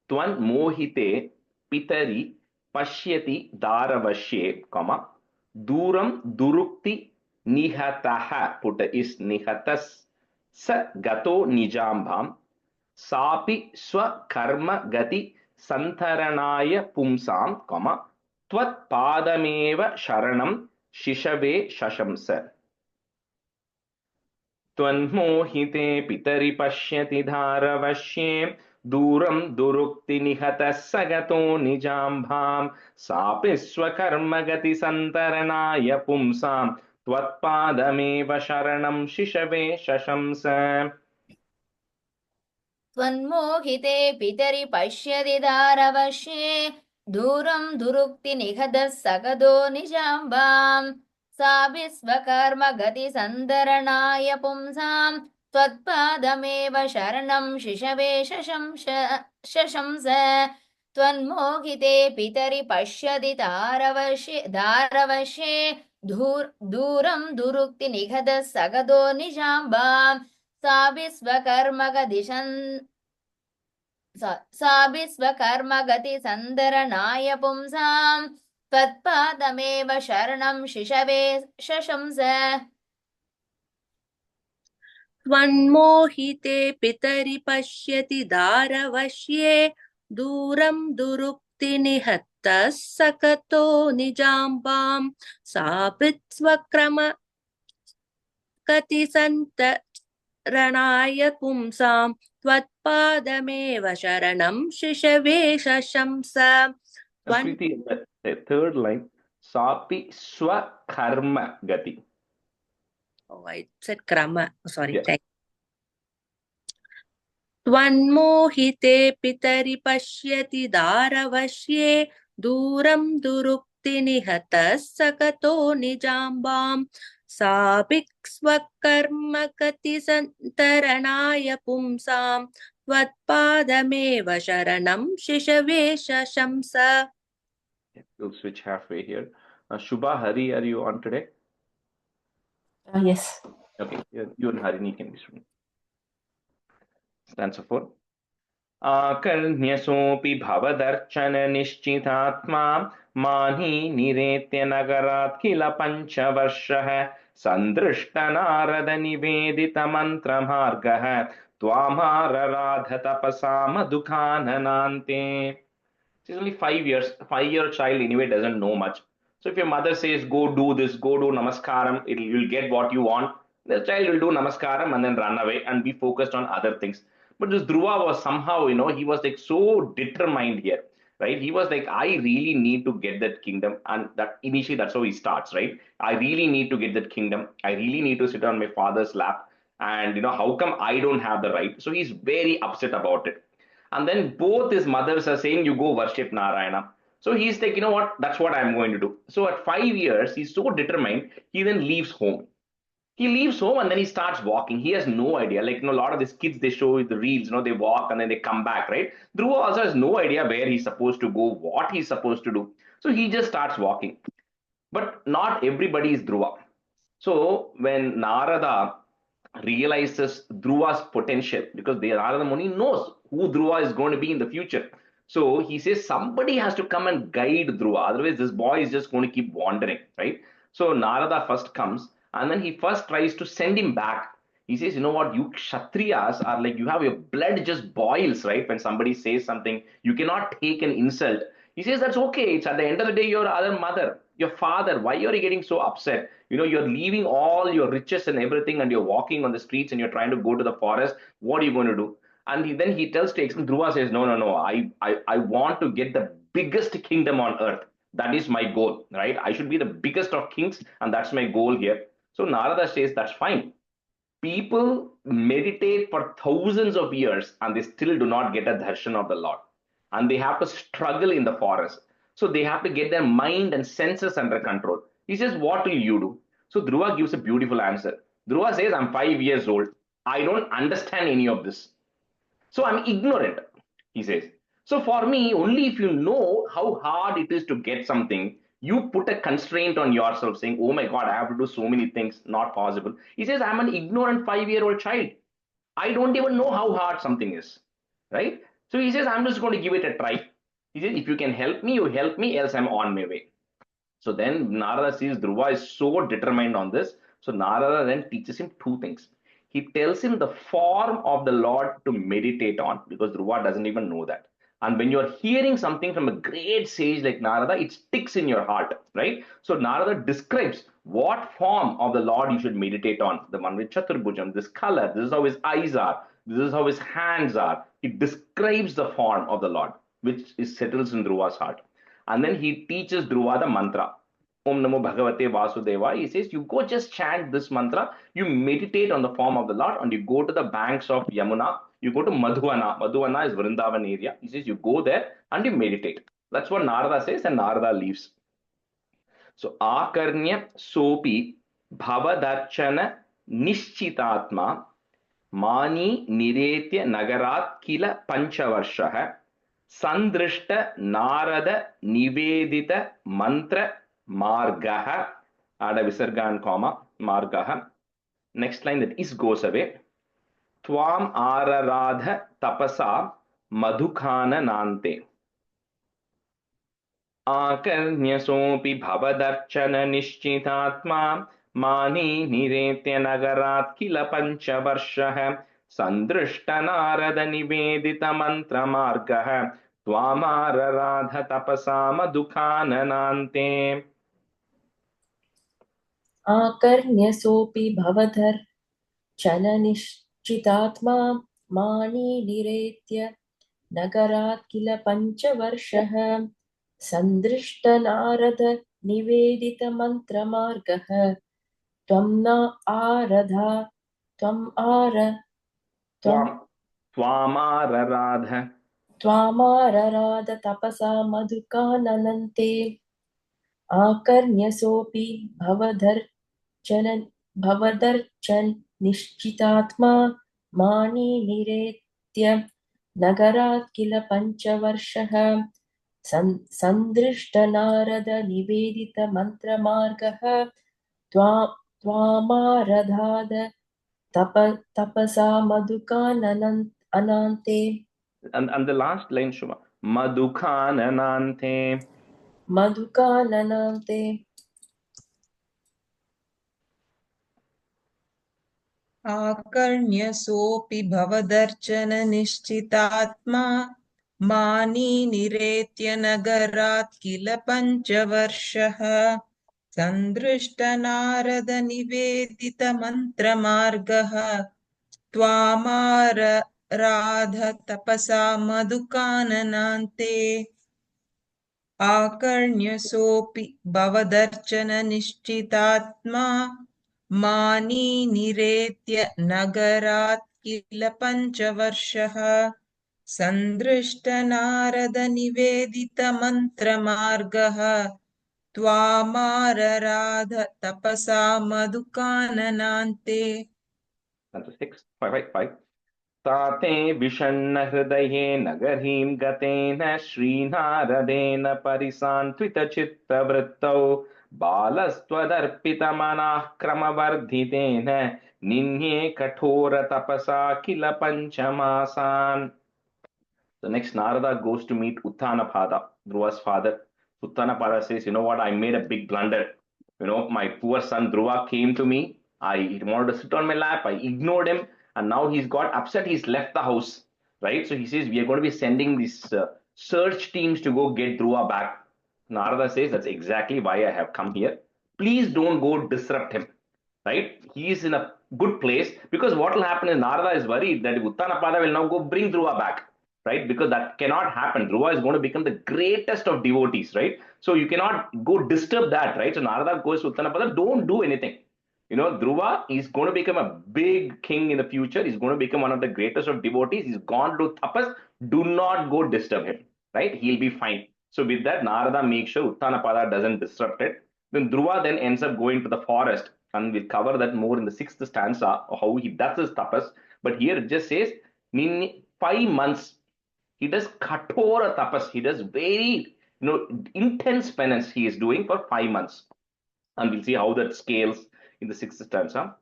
Twan mohite pitari pashyati daravashye, comma, duram durukti nihataha, put is nihatas sa gato nijambham, sapi swa karma gati santharanaya pumsam, comma, tvat padameva sharanam shishave shashamsa. त्वन्मोहिते पितरि पश्यति धारवश्ये दूरं दुरुक्ति निहतः सगतो निजाम्भां सापि स्वकर्मगति सन्तरणाय पुंसां त्वत्पादमेव शरणं शिशवे शशंस. त्वन्मोहिते पितरि पश्यति दारवश्ये दूरं दुरुक्ति निहतः सगतो निजाम्बां सापि स्वकर्म गति सन्दरणाय पुंसां त्वत्पादमेव शरणं शिशवे शशंस. त्वन्मोहिते पितरि पश्यति दारवश्ये दूरं दुरुक्ति निहतः सगतो निजाम्बां सापि स्वकर्म गति सन्दरणाय पुंसां त्वत्पादमेव शरणं शिशवे शशंस. त्वन्मोहिते पितरि पश्यति दारवश्ये दूरं दुरुक्ति निहतः सकतो निजाम्बां सापि स्वकर्म गति सन्तरणाय पुंसां त्वत्पादमेव शरणं शिशवे शशंस. The third line, sapi swa karma gati. Oh, I said krama. Sorry. Yeah. त्वन्मोहिते पितरि पश्यति दारवश्ये दूरं दुरुक्ति निहतः सकतो निजाम्बां सापि स्वकर्म गति सन्तरणाय पुंसां त्वत्पादमेव शरणं शिशवे शशंस. We'll switch halfway here. Shubha, Hari, are you on today? Yes. Okay, you and Harini can be switching. Stanza 4. Akarnyasopi bhavadarchana nishchitatma mani niretya nagarat kila panchavarshaha sandrishta narada nivedita mantra margaha tvamara radha tapasama dukhananante. She's only 5 years. 5-year child anyway doesn't know much. So if your mother says, go do this, go do namaskaram, you'll get what you want, the child will do namaskaram and then run away and be focused on other things. But this Dhruva was somehow, he was like so determined here, right? He was like, I really need to get that kingdom. And that initially, that's how he starts, right? I really need to get that kingdom. I really need to sit on my father's lap. And, how come I don't have the right? So he's very upset about it. And then both his mothers are saying, you go worship Narayana. So he's like, you know what? That's what I'm going to do. So at 5 years, he's so determined, he then leaves home. He leaves home and then he starts walking. He has no idea. Like, a lot of these kids, they show the reels, they walk and then they come back, right? Dhruva also has no idea where he's supposed to go, what he's supposed to do. So he just starts walking. But not everybody is Dhruva. So when Narada realizes Dhruva's potential, because Narada Muni knows who Dhruva is going to be in the future. So he says somebody has to come and guide Dhruva. Otherwise, this boy is just going to keep wandering, right? So Narada first comes and then he first tries to send him back. He says, you know what, you Kshatriyas are like, you have your blood just boils, right? When somebody says something, you cannot take an insult. He says, that's okay. It's at the end of the day, your other mother, your father. Why are you getting so upset? You're leaving all your riches and everything and you're walking on the streets and you're trying to go to the forest. What are you going to do? And then he tells to Dhruva says, no. I want to get the biggest kingdom on earth. That is my goal, right? I should be the biggest of kings and that's my goal here. So Narada says, that's fine. People meditate for thousands of years and they still do not get a darshan of the Lord. and they have to struggle in the forest. So they have to get their mind and senses under control. He says, what will you do? So Dhruva gives a beautiful answer. Dhruva says, I'm 5 years old. I don't understand any of this. So I'm ignorant, he says. So for me, only if you know how hard it is to get something, you put a constraint on yourself saying, oh my God, I have to do so many things, not possible. He says, I'm an ignorant 5-year-old child. I don't even know how hard something is, right? So he says, I'm just going to give it a try. He says, if you can help me, you help me, else I'm on my way. So then Narada sees Dhruva is so determined on this. So Narada then teaches him 2 things. He tells him the form of the Lord to meditate on, because Dhruva doesn't even know that. And when you're hearing something from a great sage like Narada, it sticks in your heart, right? So Narada describes what form of the Lord you should meditate on. The one with Chaturbhujam, this color, this is how his eyes are, this is how his hands are. It describes the form of the Lord, which settles in Dhruva's heart. And then he teaches Dhruva the mantra. Om Namo Bhagavate Vasudeva. He says, you go just chant this mantra, you meditate on the form of the Lord, and you go to the banks of Yamuna, you go to Madhuvana. Madhuvana is Vrindavan area. He says, you go there and you meditate. That's what Narada says, and Narada leaves. So, Akarnya Sopi Bhavadarchana Nishchitatma Mani Niretya Nagarat Kila Panchavarshaha Sandrishta Narada Nivedita Mantra Margaha, add a visarga and comma, Margaha. Next line, that is goes away. Tvam araradha tapasa madhukhana nante. Akarnyasopi bhavadarchana nishchitatma mani niretya nagarat kila panchavarshaha sandrishta narada nivedita mantra margaha tvamararadha tapasa madhukhana nante. आकर्ण्यसोऽपि भवधर् चलनिश्चितात्मा मानी निरेत्य नगरात् किल पञ्चवर्षः सन्दृष्टनारद निवेदितमन्त्रमार्गः त्वं न आरधा त्वामारराध तपसा मधुकाननन्ते आकर्ण्यसोऽपि भवदर्चन् निश्चितात्मा मानी निरेत्य नगरात् किल पञ्चवर्षः सन्दृष्टनारद निवेदितमन्त्रमार्गः त्वामारधाद तपसा मधुकाननान्ते. And the last line, Shubha. Madhukananante. Madhukananante. आकर्ण्यसोऽपि भवदर्चननिश्चितात्मा मानी निरेत्य नगरात् किल पञ्चवर्षः सन्दृष्टनारदनिवेदितमन्त्रमार्गः त्वामारराध तपसा मधुकाननान्ते आकर्ण्यसोऽपि भवदर्चननिश्चितात्मा मानी निरेत्य नगरात् किल पञ्चवर्षः सन्दृष्टनारदनिवेदितमन्त्रमार्गः त्वामारराध तपसा मधुकाननान्ते. 5. ताते विषण्ण हृदये नगरीं गतेन श्रीनारदेन परिसान्त्वितचित्तवृत्तौ बालस्त्वदर्पितमनः क्रमवर्धितेन निन्ये कठोर तपसा किल पंचमासान. The next Narada goes to meet Uttanapada, Dhruva's father. Uttanapada says, you know what, I made a big blunder. You know, my poor son Dhruva came to me. I wanted to sit on my lap. I ignored him. And now he's got upset. He's left the house, right? So he says, we are going to be sending these search teams to go get Dhruva back. Narada says, that's exactly why I have come here. Please don't go disrupt him, right? He is in a good place, because what will happen is Narada is worried that Uttanapada will now go bring Dhruva back, right? Because that cannot happen. Dhruva is going to become the greatest of devotees, right? So you cannot go disturb that, right? So Narada goes to Uttanapada, don't do anything. You know, Dhruva is going to become a big king in the future. He's going to become one of the greatest of devotees. He's gone to tapas. Do not go disturb him, right? He'll be fine. So with that, Narada makes sure Uttanapada doesn't disrupt it. Then Dhruva then ends up going to the forest, and we'll cover that more in the 6th stanza, how he does his tapas. But here it just says, 5 months, he does kathora tapas. He does very intense penance he is doing for 5 months. And we'll see how that scales in the 6th stanza.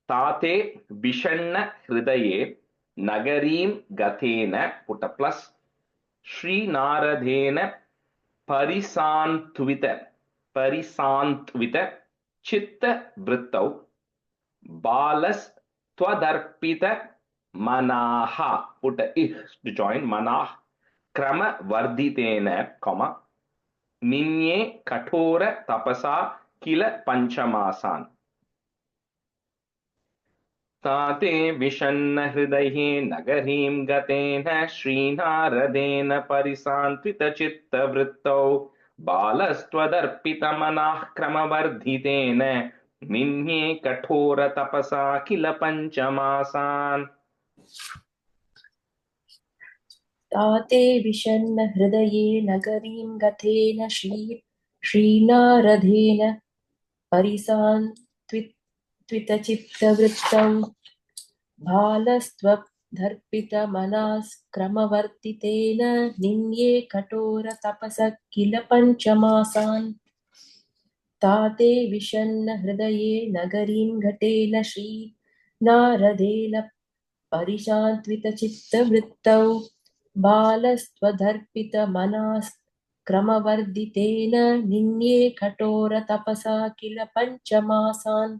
Tate Vishanna Hridaye Nagarim Gatena, put a plus, Sri Naradena Parisantuvita Chitta Vrittau Balas Twadarpita Manaha, put a if to join, Manah Krama Varditena, comma, Ninye Kathora Tapasa Kila Panchamasan. Tate Vishanna Hridaye Nagarim Gatena Srinaradena Parisantvita Chitta Vrittau Balastvadarpita Manah Kramavardhitena Ninye Kathora Tapasa Kila Panchamasan. ताते विषण्ण हृदये नगरीं गतेन श्रीनारदेन परिसान्त्वितचित्तवृत्तौ भालस्त्वदर्पितमनास्क्रमवर्तितेन निन्ये कठोरतपसः किल पञ्चमासान् ताते विषण्ण हृदये नगरीं गतेन श्रीनारदेन परिशान्त्वितचित्तवृत्तौ बालस्त्वदर्पितमनास्क्रमवर्दितेन निन्ये कठोरतपसा किल पञ्चमासान्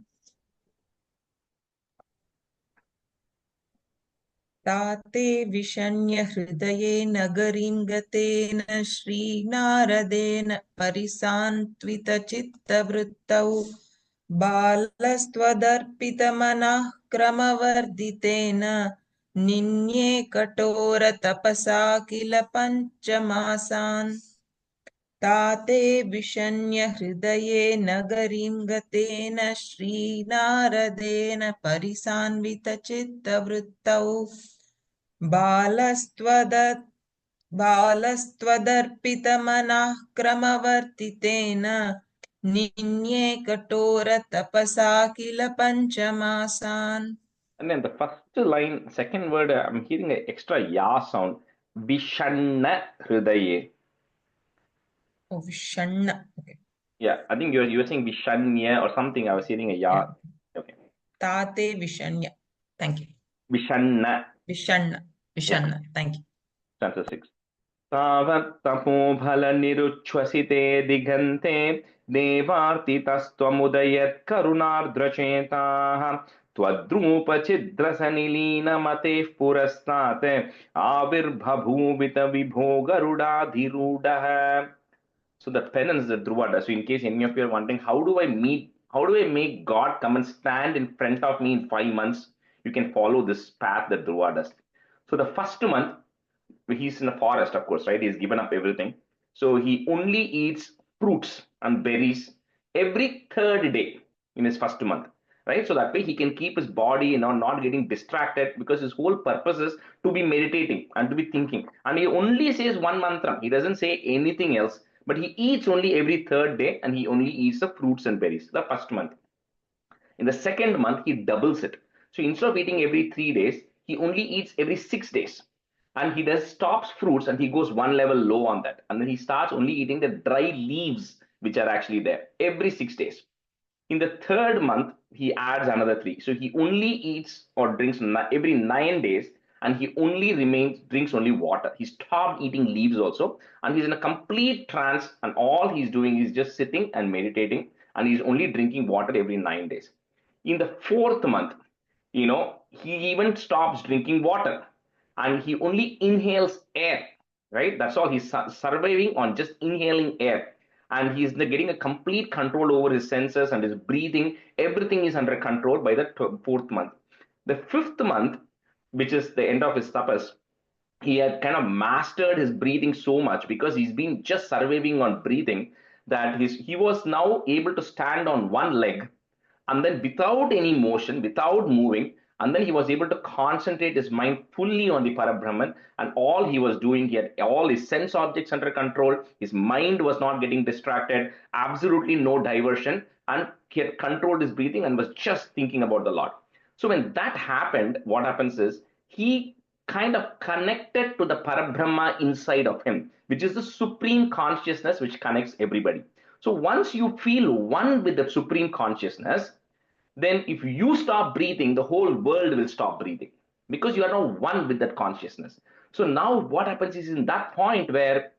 ताते विषण्य हृदये नगरीं गतेन श्रीनारदेन परिसान्त्वितचित्तवृत्तौ बालस्त्वदर्पितमनः क्रमवर्धितेन निन्ये कठोरतपसा किल पञ्चमासान् ताते विषण्य हृदये नगरीं गतेन श्रीनारदेन परिसान्वितचित्तवृत्तौ बालस्त्वदर्पितमनः क्रमवर्तितेन निन्ये कठोरतपसा किल पञ्चमासान्. And then the first line, second word, I'm hearing an extra ya sound. Vishanna Hridaye. Oh, Vishanna. Okay. Yeah, I think you're saying Vishanya or something. I was hearing a ya. Yeah. Okay. Tate Vishanya. Thank you. Vishanna. Vishanna. Vishanna. Thank you. Stanza 6. Tavatapobhala niruchvasite digante devartitastvamudayat karunardrachetah Twadrupa chidrasanilina mateh purastate avirbhabhuvita vibho garudadhirudah. So the penance that Dhruva does. So in case any of you are wondering, how do I make God come and stand in front of me in 5 months? You can follow this path that Dhruva does. So the first month, he's in the forest, of course, right? He's given up everything. So he only eats fruits and berries every 3rd day in his first month, right? So that way he can keep his body, not getting distracted, because his whole purpose is to be meditating and to be thinking. And he only says one mantra. He doesn't say anything else, but he eats only every 3rd day, and he only eats the fruits and berries, the first month. In the 2nd month, he doubles it. So instead of eating every 3 days, he only eats every 6 days. And he stops fruits, and he goes one level low on that. And then he starts only eating the dry leaves, which are actually there, every 6 days. In the 3rd month, he adds another 3. So he only eats or drinks every 9 days, and he only drinks only water. He stopped eating leaves also, and he's in a complete trance, and all he's doing is just sitting and meditating, and he's only drinking water every 9 days. In the 4th month, he even stops drinking water, and he only inhales air, right? That's all. He's surviving on just inhaling air, and he's getting a complete control over his senses and his breathing. Everything is under control by the 4th month. The 5th month, which is the end of his tapas, he had kind of mastered his breathing so much, because he's been just surviving on breathing, that he was now able to stand on one leg, and then without any motion, without moving, And then he was able to concentrate his mind fully on the Parabrahman, and all he was doing, he had all his sense objects under control. His mind was not getting distracted, absolutely no diversion, and he had controlled his breathing and was just thinking about the Lord. So when that happened, what happens is he kind of connected to the Parabrahma inside of him, which is the supreme consciousness which connects everybody. So once you feel one with the supreme consciousness, then if you stop breathing, the whole world will stop breathing, because you are now one with that consciousness. So now what happens is, in that point where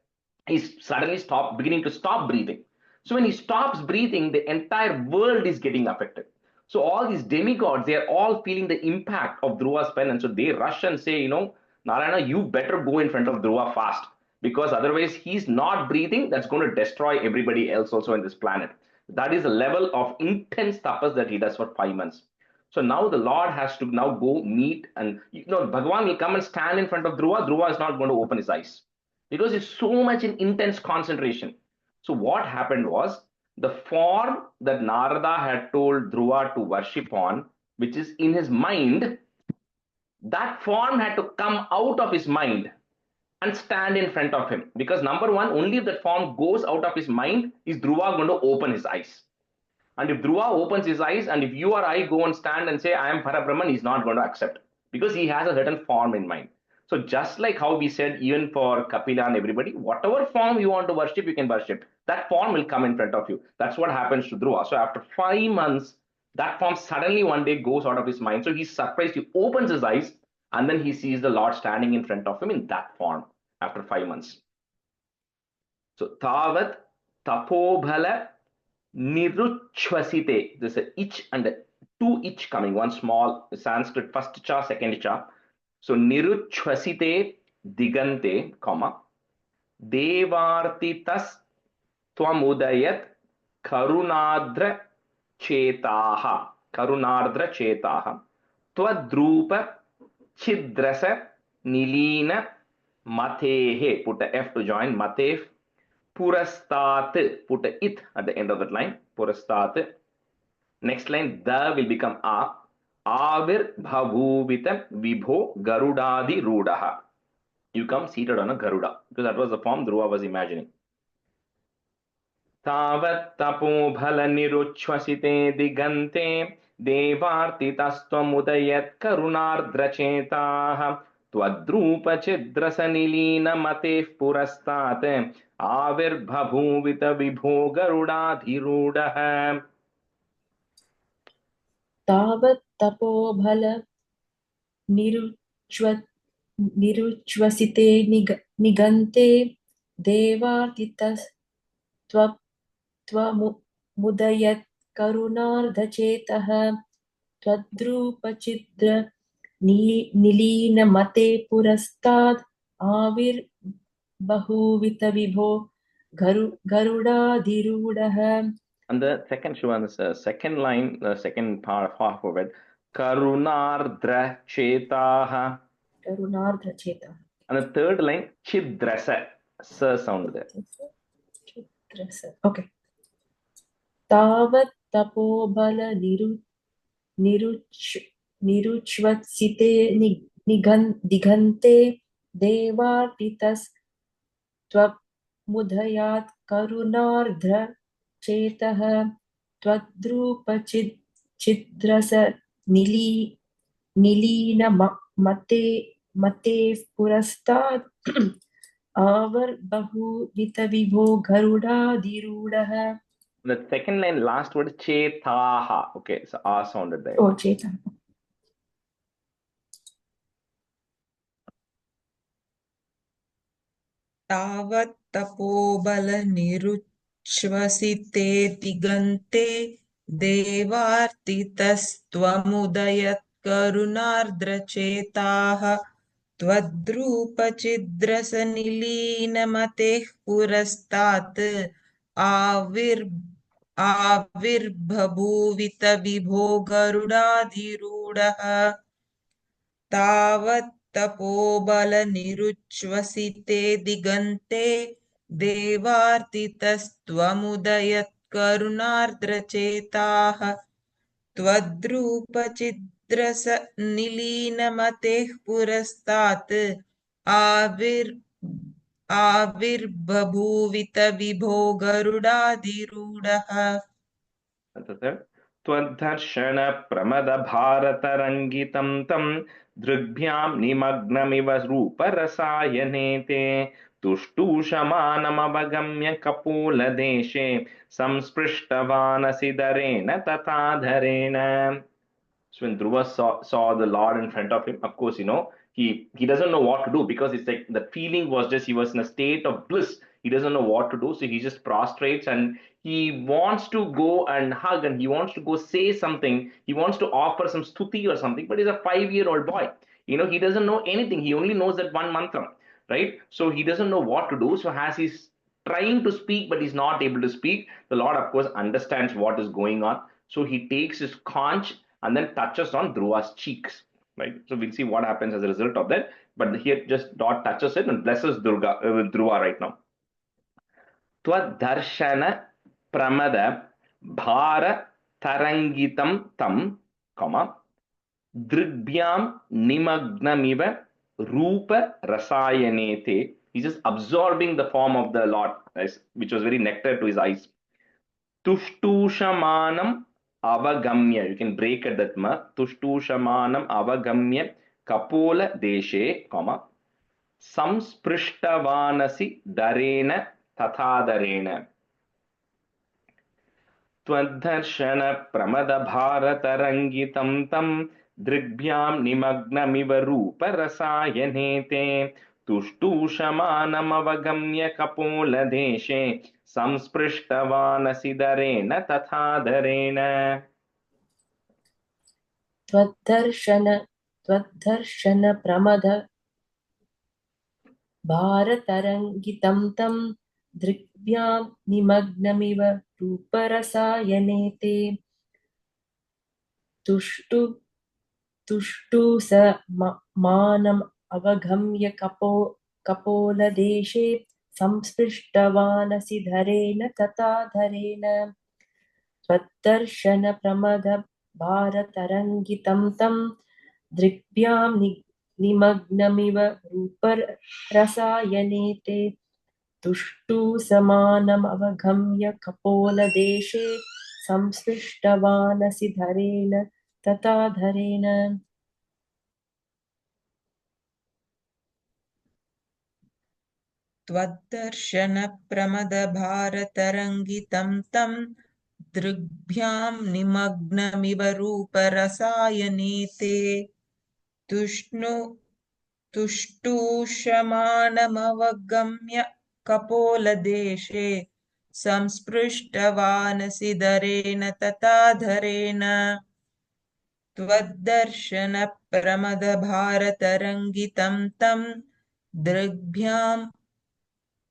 he suddenly beginning to stop breathing. So when he stops breathing, the entire world is getting affected. So all these demigods, they are all feeling the impact of Dhruva's pen, and so they rush and say, Narayana, you better go in front of Dhruva fast, because otherwise he's not breathing. That's going to destroy everybody else also in this planet. That is the level of intense tapas that he does for 5 months. So now the Lord has to now go meet, and Bhagavan will come and stand in front of Dhruva. Dhruva is not going to open his eyes, because it's so much in intense concentration. So what happened was, the form that Narada had told Dhruva to worship on, which is in his mind, that form had to come out of his mind and stand in front of him. Because number one, only if that form goes out of his mind is Dhruva going to open his eyes. And if Dhruva opens his eyes, and if you or I go and stand and say, I am Parabrahman, he's not going to accept, because he has a certain form in mind. So just like how we said, even for Kapila and everybody, whatever form you want to worship, you can worship. That form will come in front of you. That's what happens to Dhruva. So after 5 months, that form suddenly one day goes out of his mind. So he's surprised. He opens his eyes, and then he sees the Lord standing in front of him in that form after 5 months. So Tavat Tapobhala Niruchvasite. There's an ich and a two ich coming, one small Sanskrit first cha, second cha. So Niruchvasite Digante, comma, Devartitas Twamudayat Karunadra Chetaha. Karunadra Chetaha. Twadrupa Chidrasa Nilina Matehe. Put a F to join. Mateh. Purastat. Put a it at the end of that line. Purastat. Next line, the will become a. Avir bhavuvita vibho garudadi rudaha. You come seated on a garuda, because that was the form Dhruva was imagining. Tavat tapo bhala niruchvasite digante devartitastvamudayat karunardrachetaha twadrupa chidrasanilina mateh purastat avir bhavuvita vibho garudadhirudaha. तावत् तपोबल निरुच्वसिते निगन्ते देवार्तितस्त्वमुदयत् करुणार्धचेतः त्वद्रूपचिद्र निलीनमते पुरस्ताद् आविर्बहुवितविभो गरुडाधिरूढः. And the second Shivana, second line, the second part half of it, Karunardra Chetaha. Karunardra Chetaha. And the third line, Chidrasa. Sir sound there. Chidrasa. Okay. Tavat tapobala niruchvatsite digante devartitas tvamudayat karunardra Chetaha twadrupa chidrasa nilina mate purastad avar bahu vitavibho garuda dirudaha. The second line, last word, Chetaha. Okay, so R sounded there. Oh, Chetaha. Tavat tapobala niruchvasite digante devartitastvamudayat karunardrachetaha twadrupachidrasanilinamateh purastat आविर्बभूवित विभो गरुडाधिरूढः तावत् तपोबल निरुच्वसिते दिगन्ते देवार्तितस्त्वमुदयत् करुणार्द्रचेताः त्वद्रूपचिद्रसनिलीनमतेः समुद्रस निलीनमतेः पुरस्तात् आविर्बभूवित विभो गरुडाधिरूढः त्वद्धर्षण प्रमद भारतरङ्गितं तं दृग्भ्यां निमग्नमिव रूपरसायने ते तुष्टूषमानमवगम्य कपोलदेशे संस्पृष्टवानसिदरेण तथाधरेण. So when Dhruva saw the Lord in front of him, of course, he doesn't know what to do, because it's like the feeling was just he was in a state of bliss. He doesn't know what to do, so he just prostrates and he wants to go and hug and he wants to go say something. He wants to offer some stuti or something, but he's a 5-year-old boy. He doesn't know anything. He only knows that one mantra, right? So he doesn't know what to do. So as he's trying to speak, but he's not able to speak, the Lord, of course, understands what is going on. So he takes his conch and then touches on Dhruva's cheeks, right? So we'll see what happens as a result of that. But here just dot touches it and blesses Dhruva right now. Tvadarshana pramada bhara tarangitam tam, comma, dribhyam nimagnamiva rupa rasayanete. He's just absorbing the form of the Lord, which was very nectar to his eyes. Tushtushamanam avagamya. You can break at that ma. Tushtushamanam avagamya kapola deshe, comma, samsprishtavanasi darena tathadarena. Tvadarshana pramada bharatarangitam tam dribhyam nimagnamiva rupa rasayanete तुष्टूषमानम अवगम्य कपोल देशे संस्पृष्टवानसिदरेण तथाधरेण. त्वद्धर्षण प्रमद भारतरङ्गितं तं दृग्भ्यां निमग्नमिव रूपरसायने ते तुष्टुसमानम् अवगम्य कपोलदेशे संस्पृष्टवानसिधरेण तथाधरेण. त्वद्धर्षण प्रमद भारतरङ्गितं तं दृग्भ्यां निमग्नमिव रूपरसायने ते तुष्टुसमानम् अवगम्य कपोलदेशे संस्पृष्टवानसिधरेण तथाधरेण. त्वद्दर्शन प्रमद भारतरङ्गितं तं दृग्भ्यां निमग्नमिव रूपरसायने ते तुष्टूषमाणमवगम्य कपोलदेशे संस्पृष्टवानसिधरेण तथाधरेण. त्वद्दर्शन प्रमद भारतरङ्गितं तं दृग्भ्यां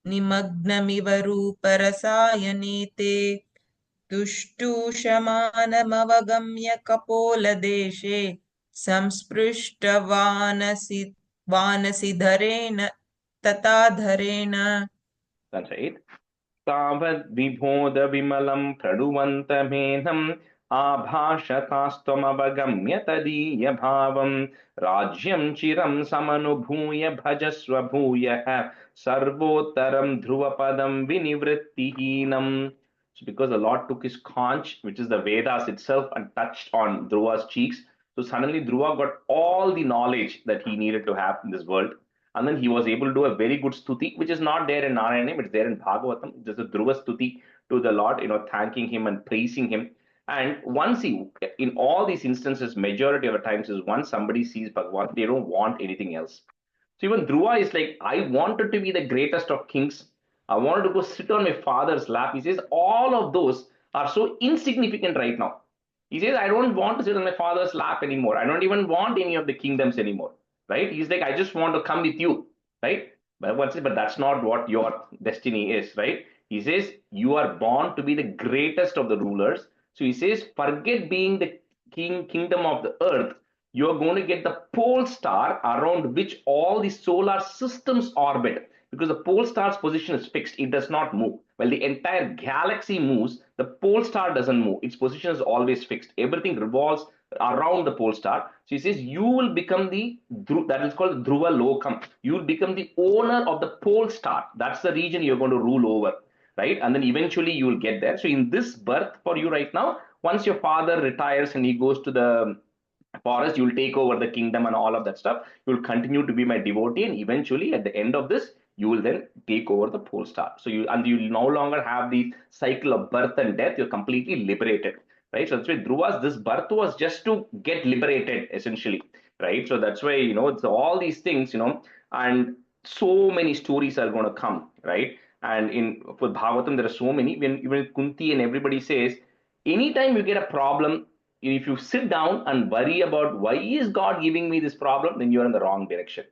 निमग्नमिव रूपरसायने ते तुष्टूषमानमवगम्य कपोलदेशे संस्पृष्टवानसिधरेण तथाधरेण. That's right. तावद् विबोध विमलं प्रणुवन्तमेनं आभाषतास्त्वमवगम्य तदीय भावं राज्यं चिरं समनुभूय भजस्व भूयः सर्वोत्तरं ध्रुवपदं विनिवृत्तिहीनम्. So because the Lord took his conch, which is the Vedas itself, and touched on Dhruva's cheeks, so suddenly Dhruva got all the knowledge that he needed to have in this world. And then he was able to do a very good stuti, which is not there in Narayaneeyam, it's there in Bhagavatam. There's a Dhruva stuti to the Lord, thanking him and praising him. And once in all these instances, majority of the times is once somebody sees Bhagavan, they don't want anything else. So even Dhruva is like, I wanted to be the greatest of kings. I wanted to go sit on my father's lap. He says, all of those are so insignificant right now. He says, I don't want to sit on my father's lap anymore. I don't even want any of the kingdoms anymore. Right? He's like, I just want to come with you, right? But that's not what your destiny is, right? He says, you are born to be the greatest of the rulers. So he says, forget being the kingdom of the earth. You're going to get the pole star around which all the solar systems orbit, because the pole star's position is fixed. It does not move. While the entire galaxy moves, the pole star doesn't move. Its position is always fixed. Everything revolves around the pole star. She says you will become that is called Dhruva Lokam. You will become the owner of the pole star. That's the region you're going to rule over, right? And then eventually you will get there. So in this birth for you right now, once your father retires and he goes to the forest, you will take over the kingdom and all of that stuff. You will continue to be my devotee, and eventually at the end of this, you will then take over the pole star. So you no longer have the cycle of birth and death. You're completely liberated, right? So that's why Dhruva's this birth was just to get liberated, essentially, right? So that's why it's all these things, and so many stories are going to come, right? And for Bhagavatam, there are so many. When even Kunti and everybody says, anytime you get a problem, if you sit down and worry about why is God giving me this problem, then you're in the wrong direction.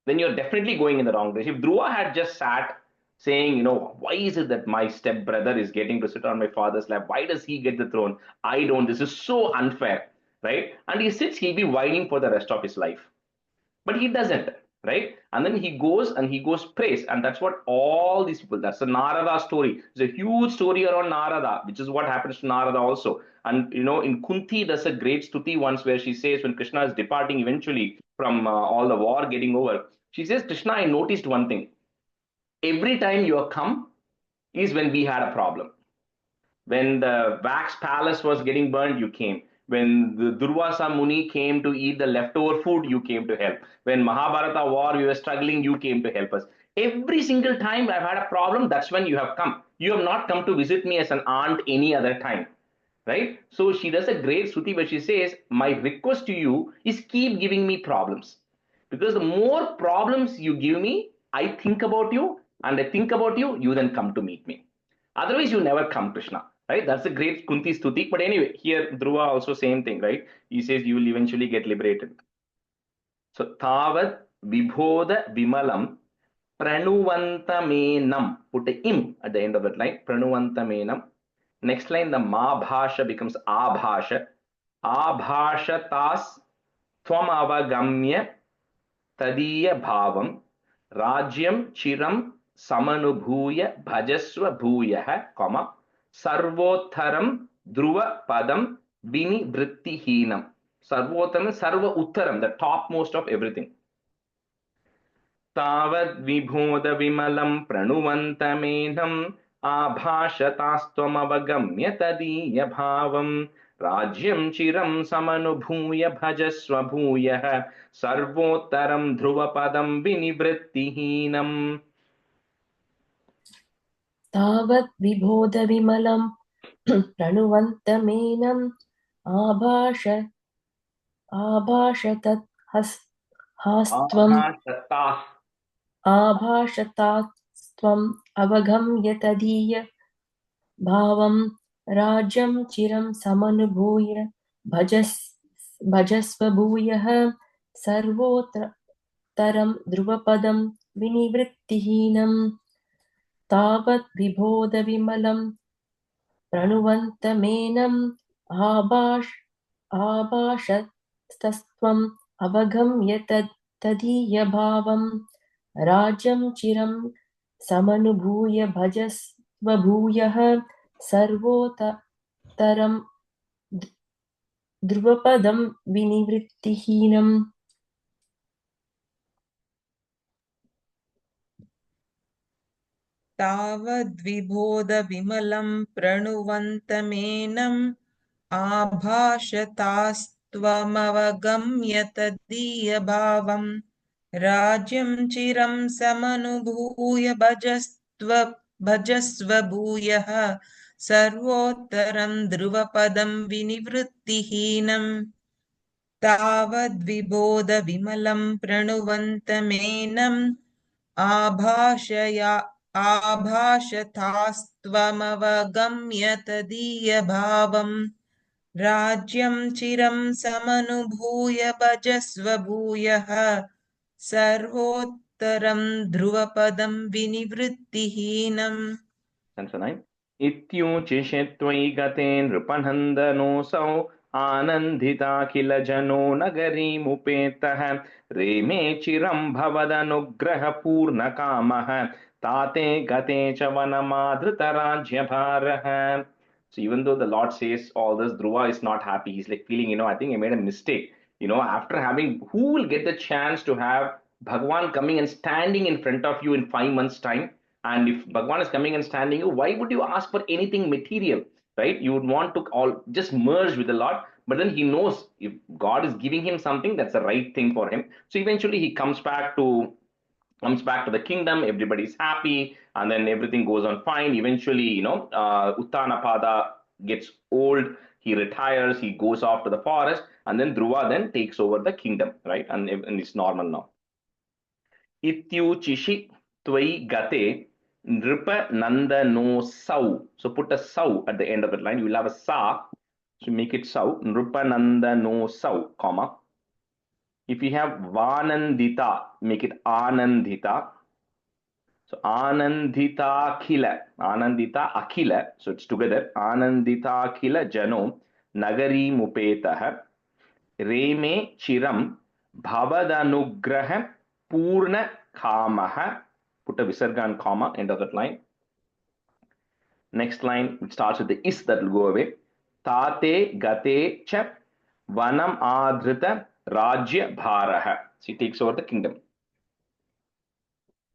Then you're definitely going in the wrong direction. If Dhruva had just sat saying, why is it that my step brother is getting to sit on my father's lap? Why does he get the throne? I don't. This is so unfair, right? And he sits, he'll be whining for the rest of his life. But he doesn't, right? And then he goes praise. And that's what all these people, that's the Narada story. There's a huge story around Narada, which is what happens to Narada also. And in Kunti, there's a great stuti once where she says, when Krishna is departing eventually from all the war getting over, she says, Krishna, I noticed one thing. Every time you have come is when we had a problem. When the wax palace was getting burned, you came. When the Durvasa Muni came to eat the leftover food, you came to help. When Mahabharata war, we were struggling, you came to help us. Every single time I've had a problem, that's when you have come. You have not come to visit me as an aunt any other time, right? So she does a great Suti where she says, my request to you is keep giving me problems. Because the more problems you give me, I think about you, and I think about you, you then come to meet me. Otherwise, you never come, Krishna. Right? That's a great Kunti Stuti. But anyway, here Dhruva also same thing, right? He says you will eventually get liberated. So Tavad Vibhoda Vimalam Pranuvantamenam. Put a im at the end of that line. Pranuvantamenam. Next line, the Ma Bhasha becomes Abhasha. Abhasha Tas Tvam Avagamya Tadiya Bhavam Rajyam Chiram Samanubhuya Bhajasva Bhuyaha, comma Sarvottaram Dhruva Padam Vini Vrittihinam. Sarvottaram, Sarva Uttaram, the topmost of everything. Tavad Vibhoda Vimalam Pranuvantamenam Abhashatastvam Avagamya Tadiya Bhavam Rajyam Chiram Samanubhuya Bhajasva Bhuyaha Sarvottaram Dhruva Padam Vini Vrittihinam. तावत् विबोधविमलं प्रणुवन्तमेनम् आभाषतत् हास्त्वम् आभाषतास्त्वम् अवगम्य तदीय भावं राज्यं चिरं समनुभूय भजस्व भूयः सर्वोत्तरं ध्रुवपदं विनिवृत्तिहीनम् तावत् विबोधविमलं प्रणुवन्तमेनम् आभाषतस्त्वम् अवगम्य तदीयभावं राज्यं चिरं समनुभूय भजस्व भूयः सर्वोत्तरं ध्रुवपदं विनिवृत्तिहीनम्. तावद्विबोधविमलं प्रणुवन्तमेनम् आभाषतास्त्वमवगम्य तदीयभावं राज्यं चिरं समनुभूय भजस्व भूयः सर्वोत्तरं ध्रुवपदं विनिवृत्तिहीनम् तावद्विबोधविमलं प्रणुवन्तमेनम् आभाषतास्त्वमवगम्य तदीयभावं राज्यं चिरं समनुभूय भजस्व भूयः सर्वोत्तरं ध्रुवपदं विनिवृत्तिहीनम्. इत्युचिषित्वयि गते नृपनन्दनोऽसौ आनन्दिताखिलजनो नगरीमुपेतः रेमे चिरं भवदनुग्रहपूर्णकामः ताते गते च वनमाधृतराज्यभारः. So even though the Lord says all this, Dhruva is not happy. He's like feeling, I think I made a mistake. After who will get the chance to have Bhagwan coming and standing in front of you in 5 months' time? And if Bhagwan is coming and standing you, why would you ask for anything material, right? You would want to all just merge with the Lord. But then he knows if God is giving him something, that's the right thing for him. So eventually he comes back to the kingdom, everybody's happy, and then everything goes on fine. Eventually, Uttanapada gets old, he retires, he goes off to the forest, and then Dhruva then takes over the kingdom, right? And it's normal now. Ityuchishi tvai gate nripa nandano sau. So put a sau at the end of the line. You will have a sa, so make it sau. Nripa nandano sau, comma. If you have Vanandita, make it Anandita. So Anandita Akhila. So it's together. Anandita Akhila Jano Nagari Mupetaha Reme Chiram Bhavadanugraha Purna Kamaha. Put a visarga and comma, end of that line. Next line, it starts with the is, that will go away. Tate Gate Cha Vanam Adhrita Rajya Bharaha. So he takes over the kingdom.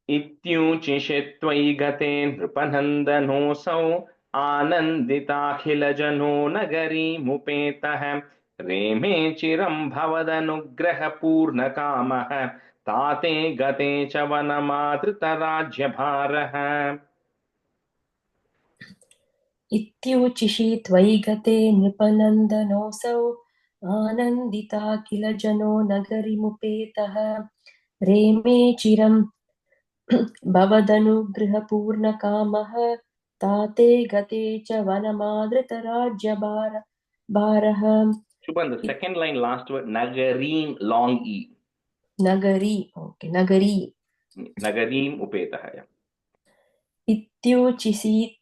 Ityuchishe tvai gate nripanandanoऽsau आनन्दिताखिलजनो नगरी मुपेतः रेमे चिरं भवदनुग्रहपूर्णकामः ताते गते च वनमातृतराज्यभारः. इत्युचिषि त्वयि गते नृपनन्दनोऽसौ आनन्दिता किल जनो नगरिमुपेतः रेमे चिरं भवदनुगृहपूर्णकामः ताते गते च वनमादृतराज्यभारः. Shubhan, the second line, last word, Nagarim, long E. Nagari, okay, Nagari. Nagarim upetah. Yeah. इत्युचिषि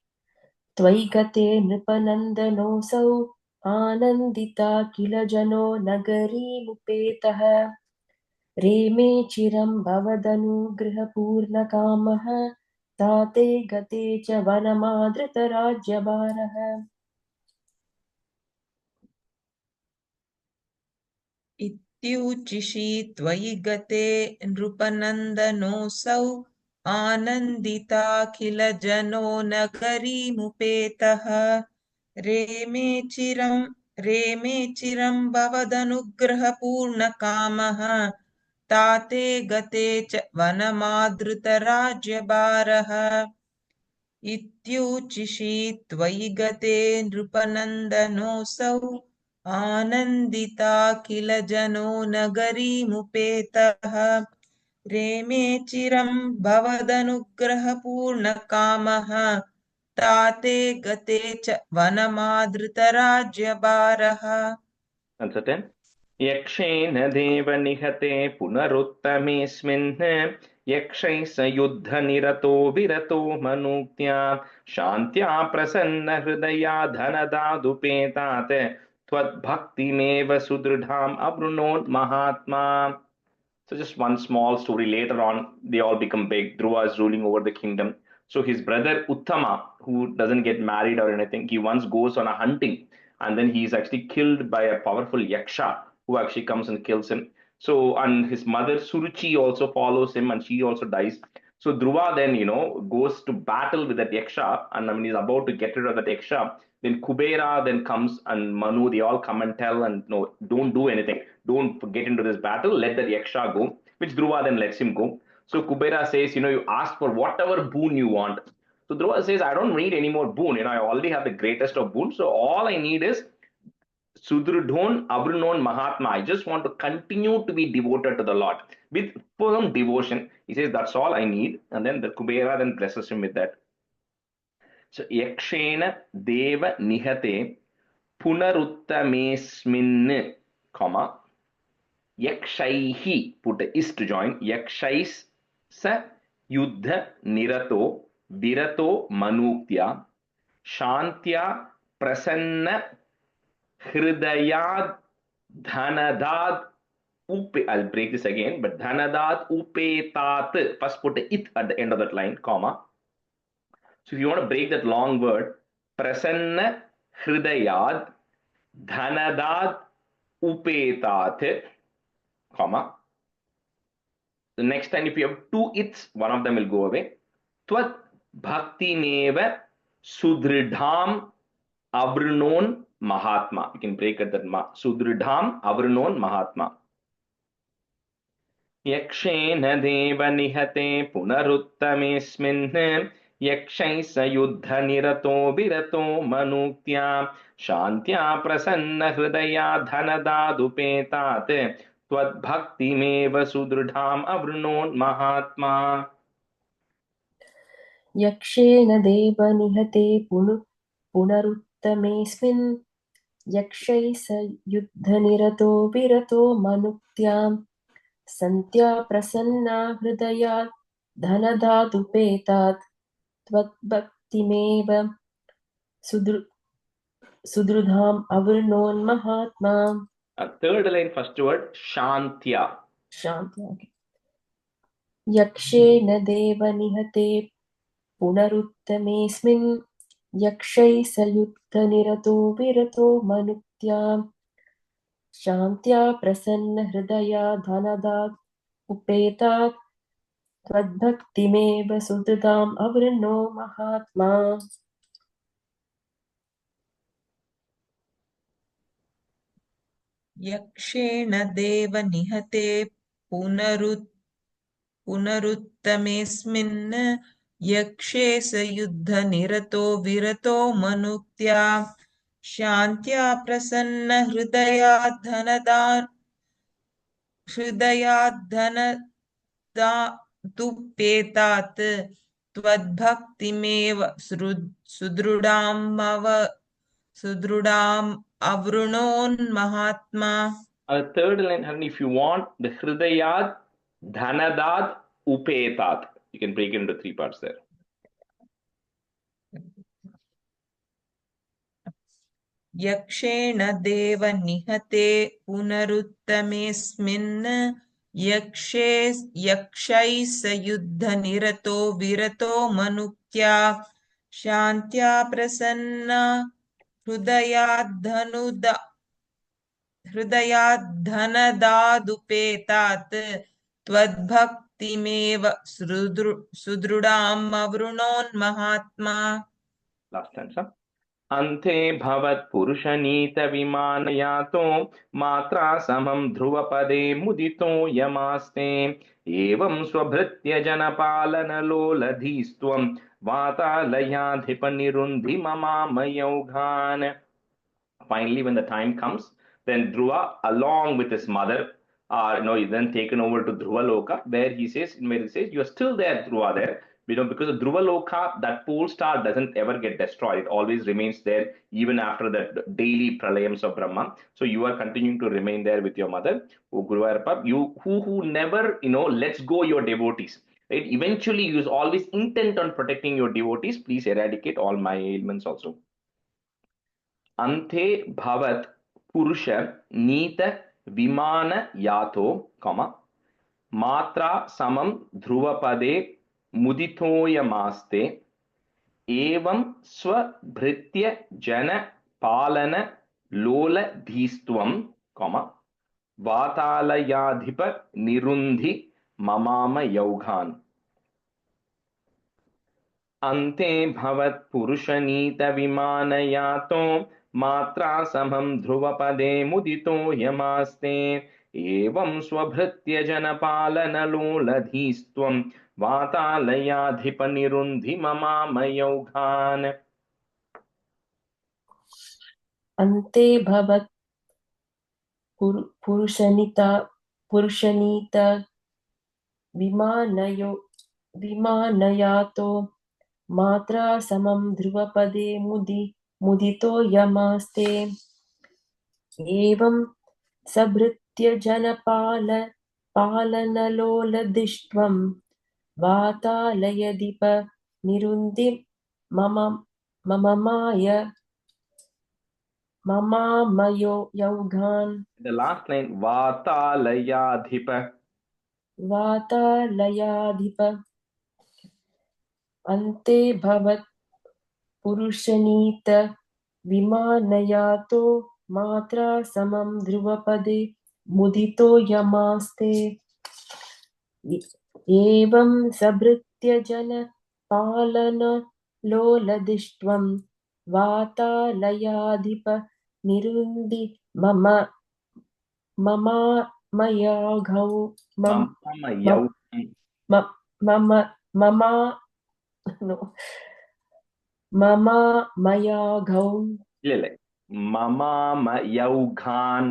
त्वयि गते नृपनन्दनोऽसौ आनन्दिता किल जनो नगरीमुपेतः रेमे चिरं भवदनुगृहपूर्णकामः ताते गते च वनमादृतराज्यभारः. इत्युचिषि त्वयि गते नृपनन्दनोऽसौ आनन्दिताखिलजनो नगरीमुपेतः रेमे चिरं भवदनुग्रहपूर्णकामः ताते गते च वनमादृतराज्यभारः. इत्युचिषि त्वयि गते नृपनन्दनोऽसौ आनन्दिताखिलजनो नगरीमुपेतः रेमे चिरं भवदनुग्रहपूर्णकामः ताते गते च वनमादृतराज्यभारः. Uncertain. यक्षेन देव निहते पुनरुत्तमेऽस्मिन् यक्षैः स युद्धनिरतो विरतो मनुक्त्या शान्त्या प्रसन्नहृदया धनदादुपेतात् त्वद्भक्तिमेव सुदृढाम् अवृणोत् महात्मा. So just one small story. Later on, they all become big. Dhruva is ruling over the kingdom. So his brother Uttama, who doesn't get married or anything, he once goes on a hunting, and then he's actually killed by a powerful yaksha who actually comes and kills him. So, and his mother Suruchi also follows him, and she also dies. So Dhruva then, goes to battle with that yaksha, and when he's about to get rid of that yaksha, then Kubera then comes, and Manu, they all come and tell, and no, don't do anything. Don't get into this battle. Let that yaksha go, which Dhruva then lets him go. So Kubera says, you ask for whatever boon you want. So Dhruva says, I don't need any more boon. I already have the greatest of boons. So all I need is Sudridhon Abrunon Mahatma. I just want to continue to be devoted to the Lord with firm devotion. He says, that's all I need. And then the Kubera then blesses him with that. So Yakshena Deva Nihate Punaruttamesmin, comma, Yakshaihi, put the is to join, Yakshais sa Yuddha Nirato Virato Manuktya Shantya Prasanna Hridayad Dhanadad Upe. I'll break this again, but Dhanadad Upetat. First put the it at the end of that line, comma. So if you want to break that long word, Prasanna hridayad dhanadad upetat, comma. The next time if you have two its, one of them will go away. Tvat bhaktimeva sudridham avrunon mahatma. You can break at that ma. Sudridham avrunon mahatma. यक्षेन देव निहते पुनरुत्तमेऽस्मिन् यक्षैः स युद्धनिरतो विरतो मनुक्त्या शान्त्या प्रसन्नहृदया धनदादुपेतात् त्वद्भक्तिमेव सुदृढाम् अवृणोन्महात्मा. यक्षेण देव निहते पुनरुत्तमेऽस्मिन् यक्षैः स युद्धनिरतो विरतो मनुक्त्याम् सन्त्या प्रसन्ना हृदया धनदादुपेतात् त्वद्भक्तिमेव सुदृढाम् अवृणोन्महात्मा. Third line, first word, shantya. Shantya. यक्षेण देव निहते पुनरुत्तमेऽस्मिन् यक्षैः स युद्धनिरतो विरतो मनुक्त्या शान्त्या प्रसन्न हृदया धनदात् उपेतात् त्वद्भक्तिमेव सुदृढाम् अवृणो महात्मा. यक्षेण देव निहते पुनरुत्तमेऽस्मिन् यक्षे स युद्धनिरतो विरतो मनुक्त्या शान्त्या प्रसन्न हृदयाद्धनदादुपेतात् त्वद्भक्तिमेव सुदृढाम् अवृणोन्महात्मा. Third line, if you want the hridayad dhanadad upetat, you can break it into three parts there. यक्षेण देव निहते पुनरुत्तमेऽस्मिन् यक्षैः स युद्धनिरतो विरतो मनुक्त्या शान्त्या प्रसन्ना हृदयाद्धनदादुपेतात् त्वद्भक्तिमेव सुदृढाम् अवृणोन्महात्मा. Last stanza. अन्ते भवत् पुरुषनीत विमानयातो मात्रा समं ध्रुवपदे मुदितो यमास्ते एवं स्वभृत्य जनपालनलोलधीस्त्वं वातालयाधिपनिरुन्धि ममामयौघान्. Finally, when the time comes, then Dhruva, along with his mother, are then taken over to Dhruva Loka, where he says, you are still there, Dhruva, there. Because of Dhruva Loka, that pole star doesn't ever get destroyed. It always remains there, even after the daily pralayams of Brahma. So you are continuing to remain there with your mother, who never, lets go your devotees. Right? Eventually, you is always intent on protecting your devotees. Please eradicate all my ailments also. Ante bhavat purusha nita vimana yato, matra samam dhruvapade muditoyamaste evam svabhritya jana palana lola dhistvam, vatalayadhipa nirundhi mamama yaughan. अन्ते भवत् पुरुषनीत विमानयातो मात्रा समं ध्रुवपदे मुदितो यमास्ते एवं स्वभृत्य जनपालनलोलधीस्त्वं वातालयाधिपनिरुन्धि ममामयौघान्. अन्ते भवत् पुरुषनीत विमानयातो मात्रा समं ध्रुवपदे मुदितो यमास्ते एवं सभृत्य जनपालनलोलधिस्त्वं वातालयधिप निरुन्धि ममामयो यौघान्. The last line, Vatalayadhipa. अन्ते भवत् पुरुषनीत विमानयातो मात्रा समं ध्रुवपदे मुदितो यमास्ते एवं सबृत्य जनपालन लोलदिष्ट्वं वातालयाधिप निरुन्धि ममामयाघौ Mamamayau. ममा no ममामयाघौ Lele. Mamamayaugan.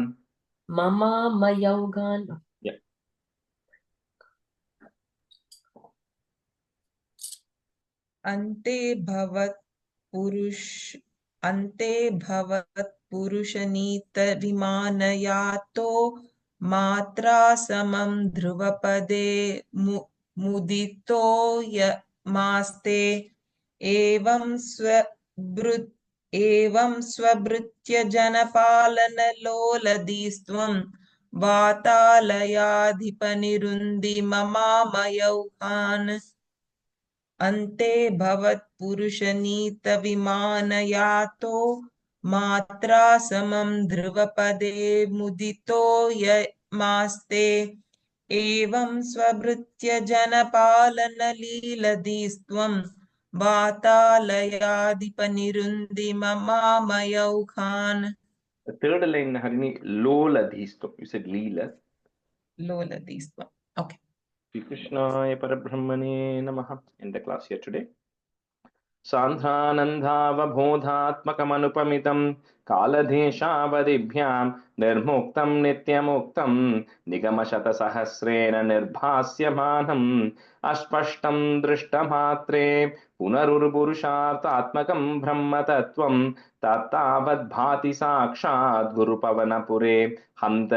ममामयौघान् Yeah. अन्ते भवत् पुरुषनीत विमानयातो मात्रा समं ध्रुवपदे मुदितो यमास्ते एवं स्वभृत्य जनपालनलोलदीस्त्वं वातालयाधिपनिरुन्धि ममामयौघान् अन्ते भवत्पुरुषनीतविमानयातो मात्रा समं ध्रुवपदे मुदितो यमास्ते एवं स्वभृत्य जनपालनलीलदीस्त्वं वातालयाधिपनिरुन्धि ममामयौघान्. The third line, Harini, Loladhistam. You said Leela. Loladistvam. Okay. Shri Krishnaya Parabrahmane Namaha. In the class here today. सान्ध्रानन्दावबोधात्मकमनुपमितं कालदेशावधिभ्यां निर्मुक्तं नित्यमुक्तं निगमशतसहस्रेण निर्भास्यमानम् अस्पष्टं दृष्टमात्रे पुनरुर्पुरुषार्थात्मकं ब्रह्मतत्त्वं तत्तावद्भाति साक्षात् गुरुपवनपुरे हन्त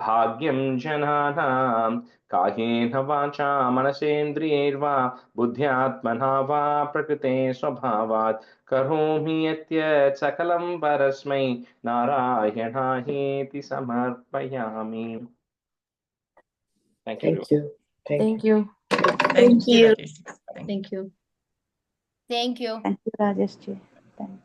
भाग्यं जनानां कायेन वाचा मनसेन्द्रियैर्वा बुद्ध्यात्मना वा प्रकृते स्वभावात् करोमि यत् सकलं परस्मै नारायणायेति समर्पयामि. Thank you. Thank you. Thank you. Thank you, Rajesh. Thank you. Thank you. Thank you, Rajesh ji. Thank you.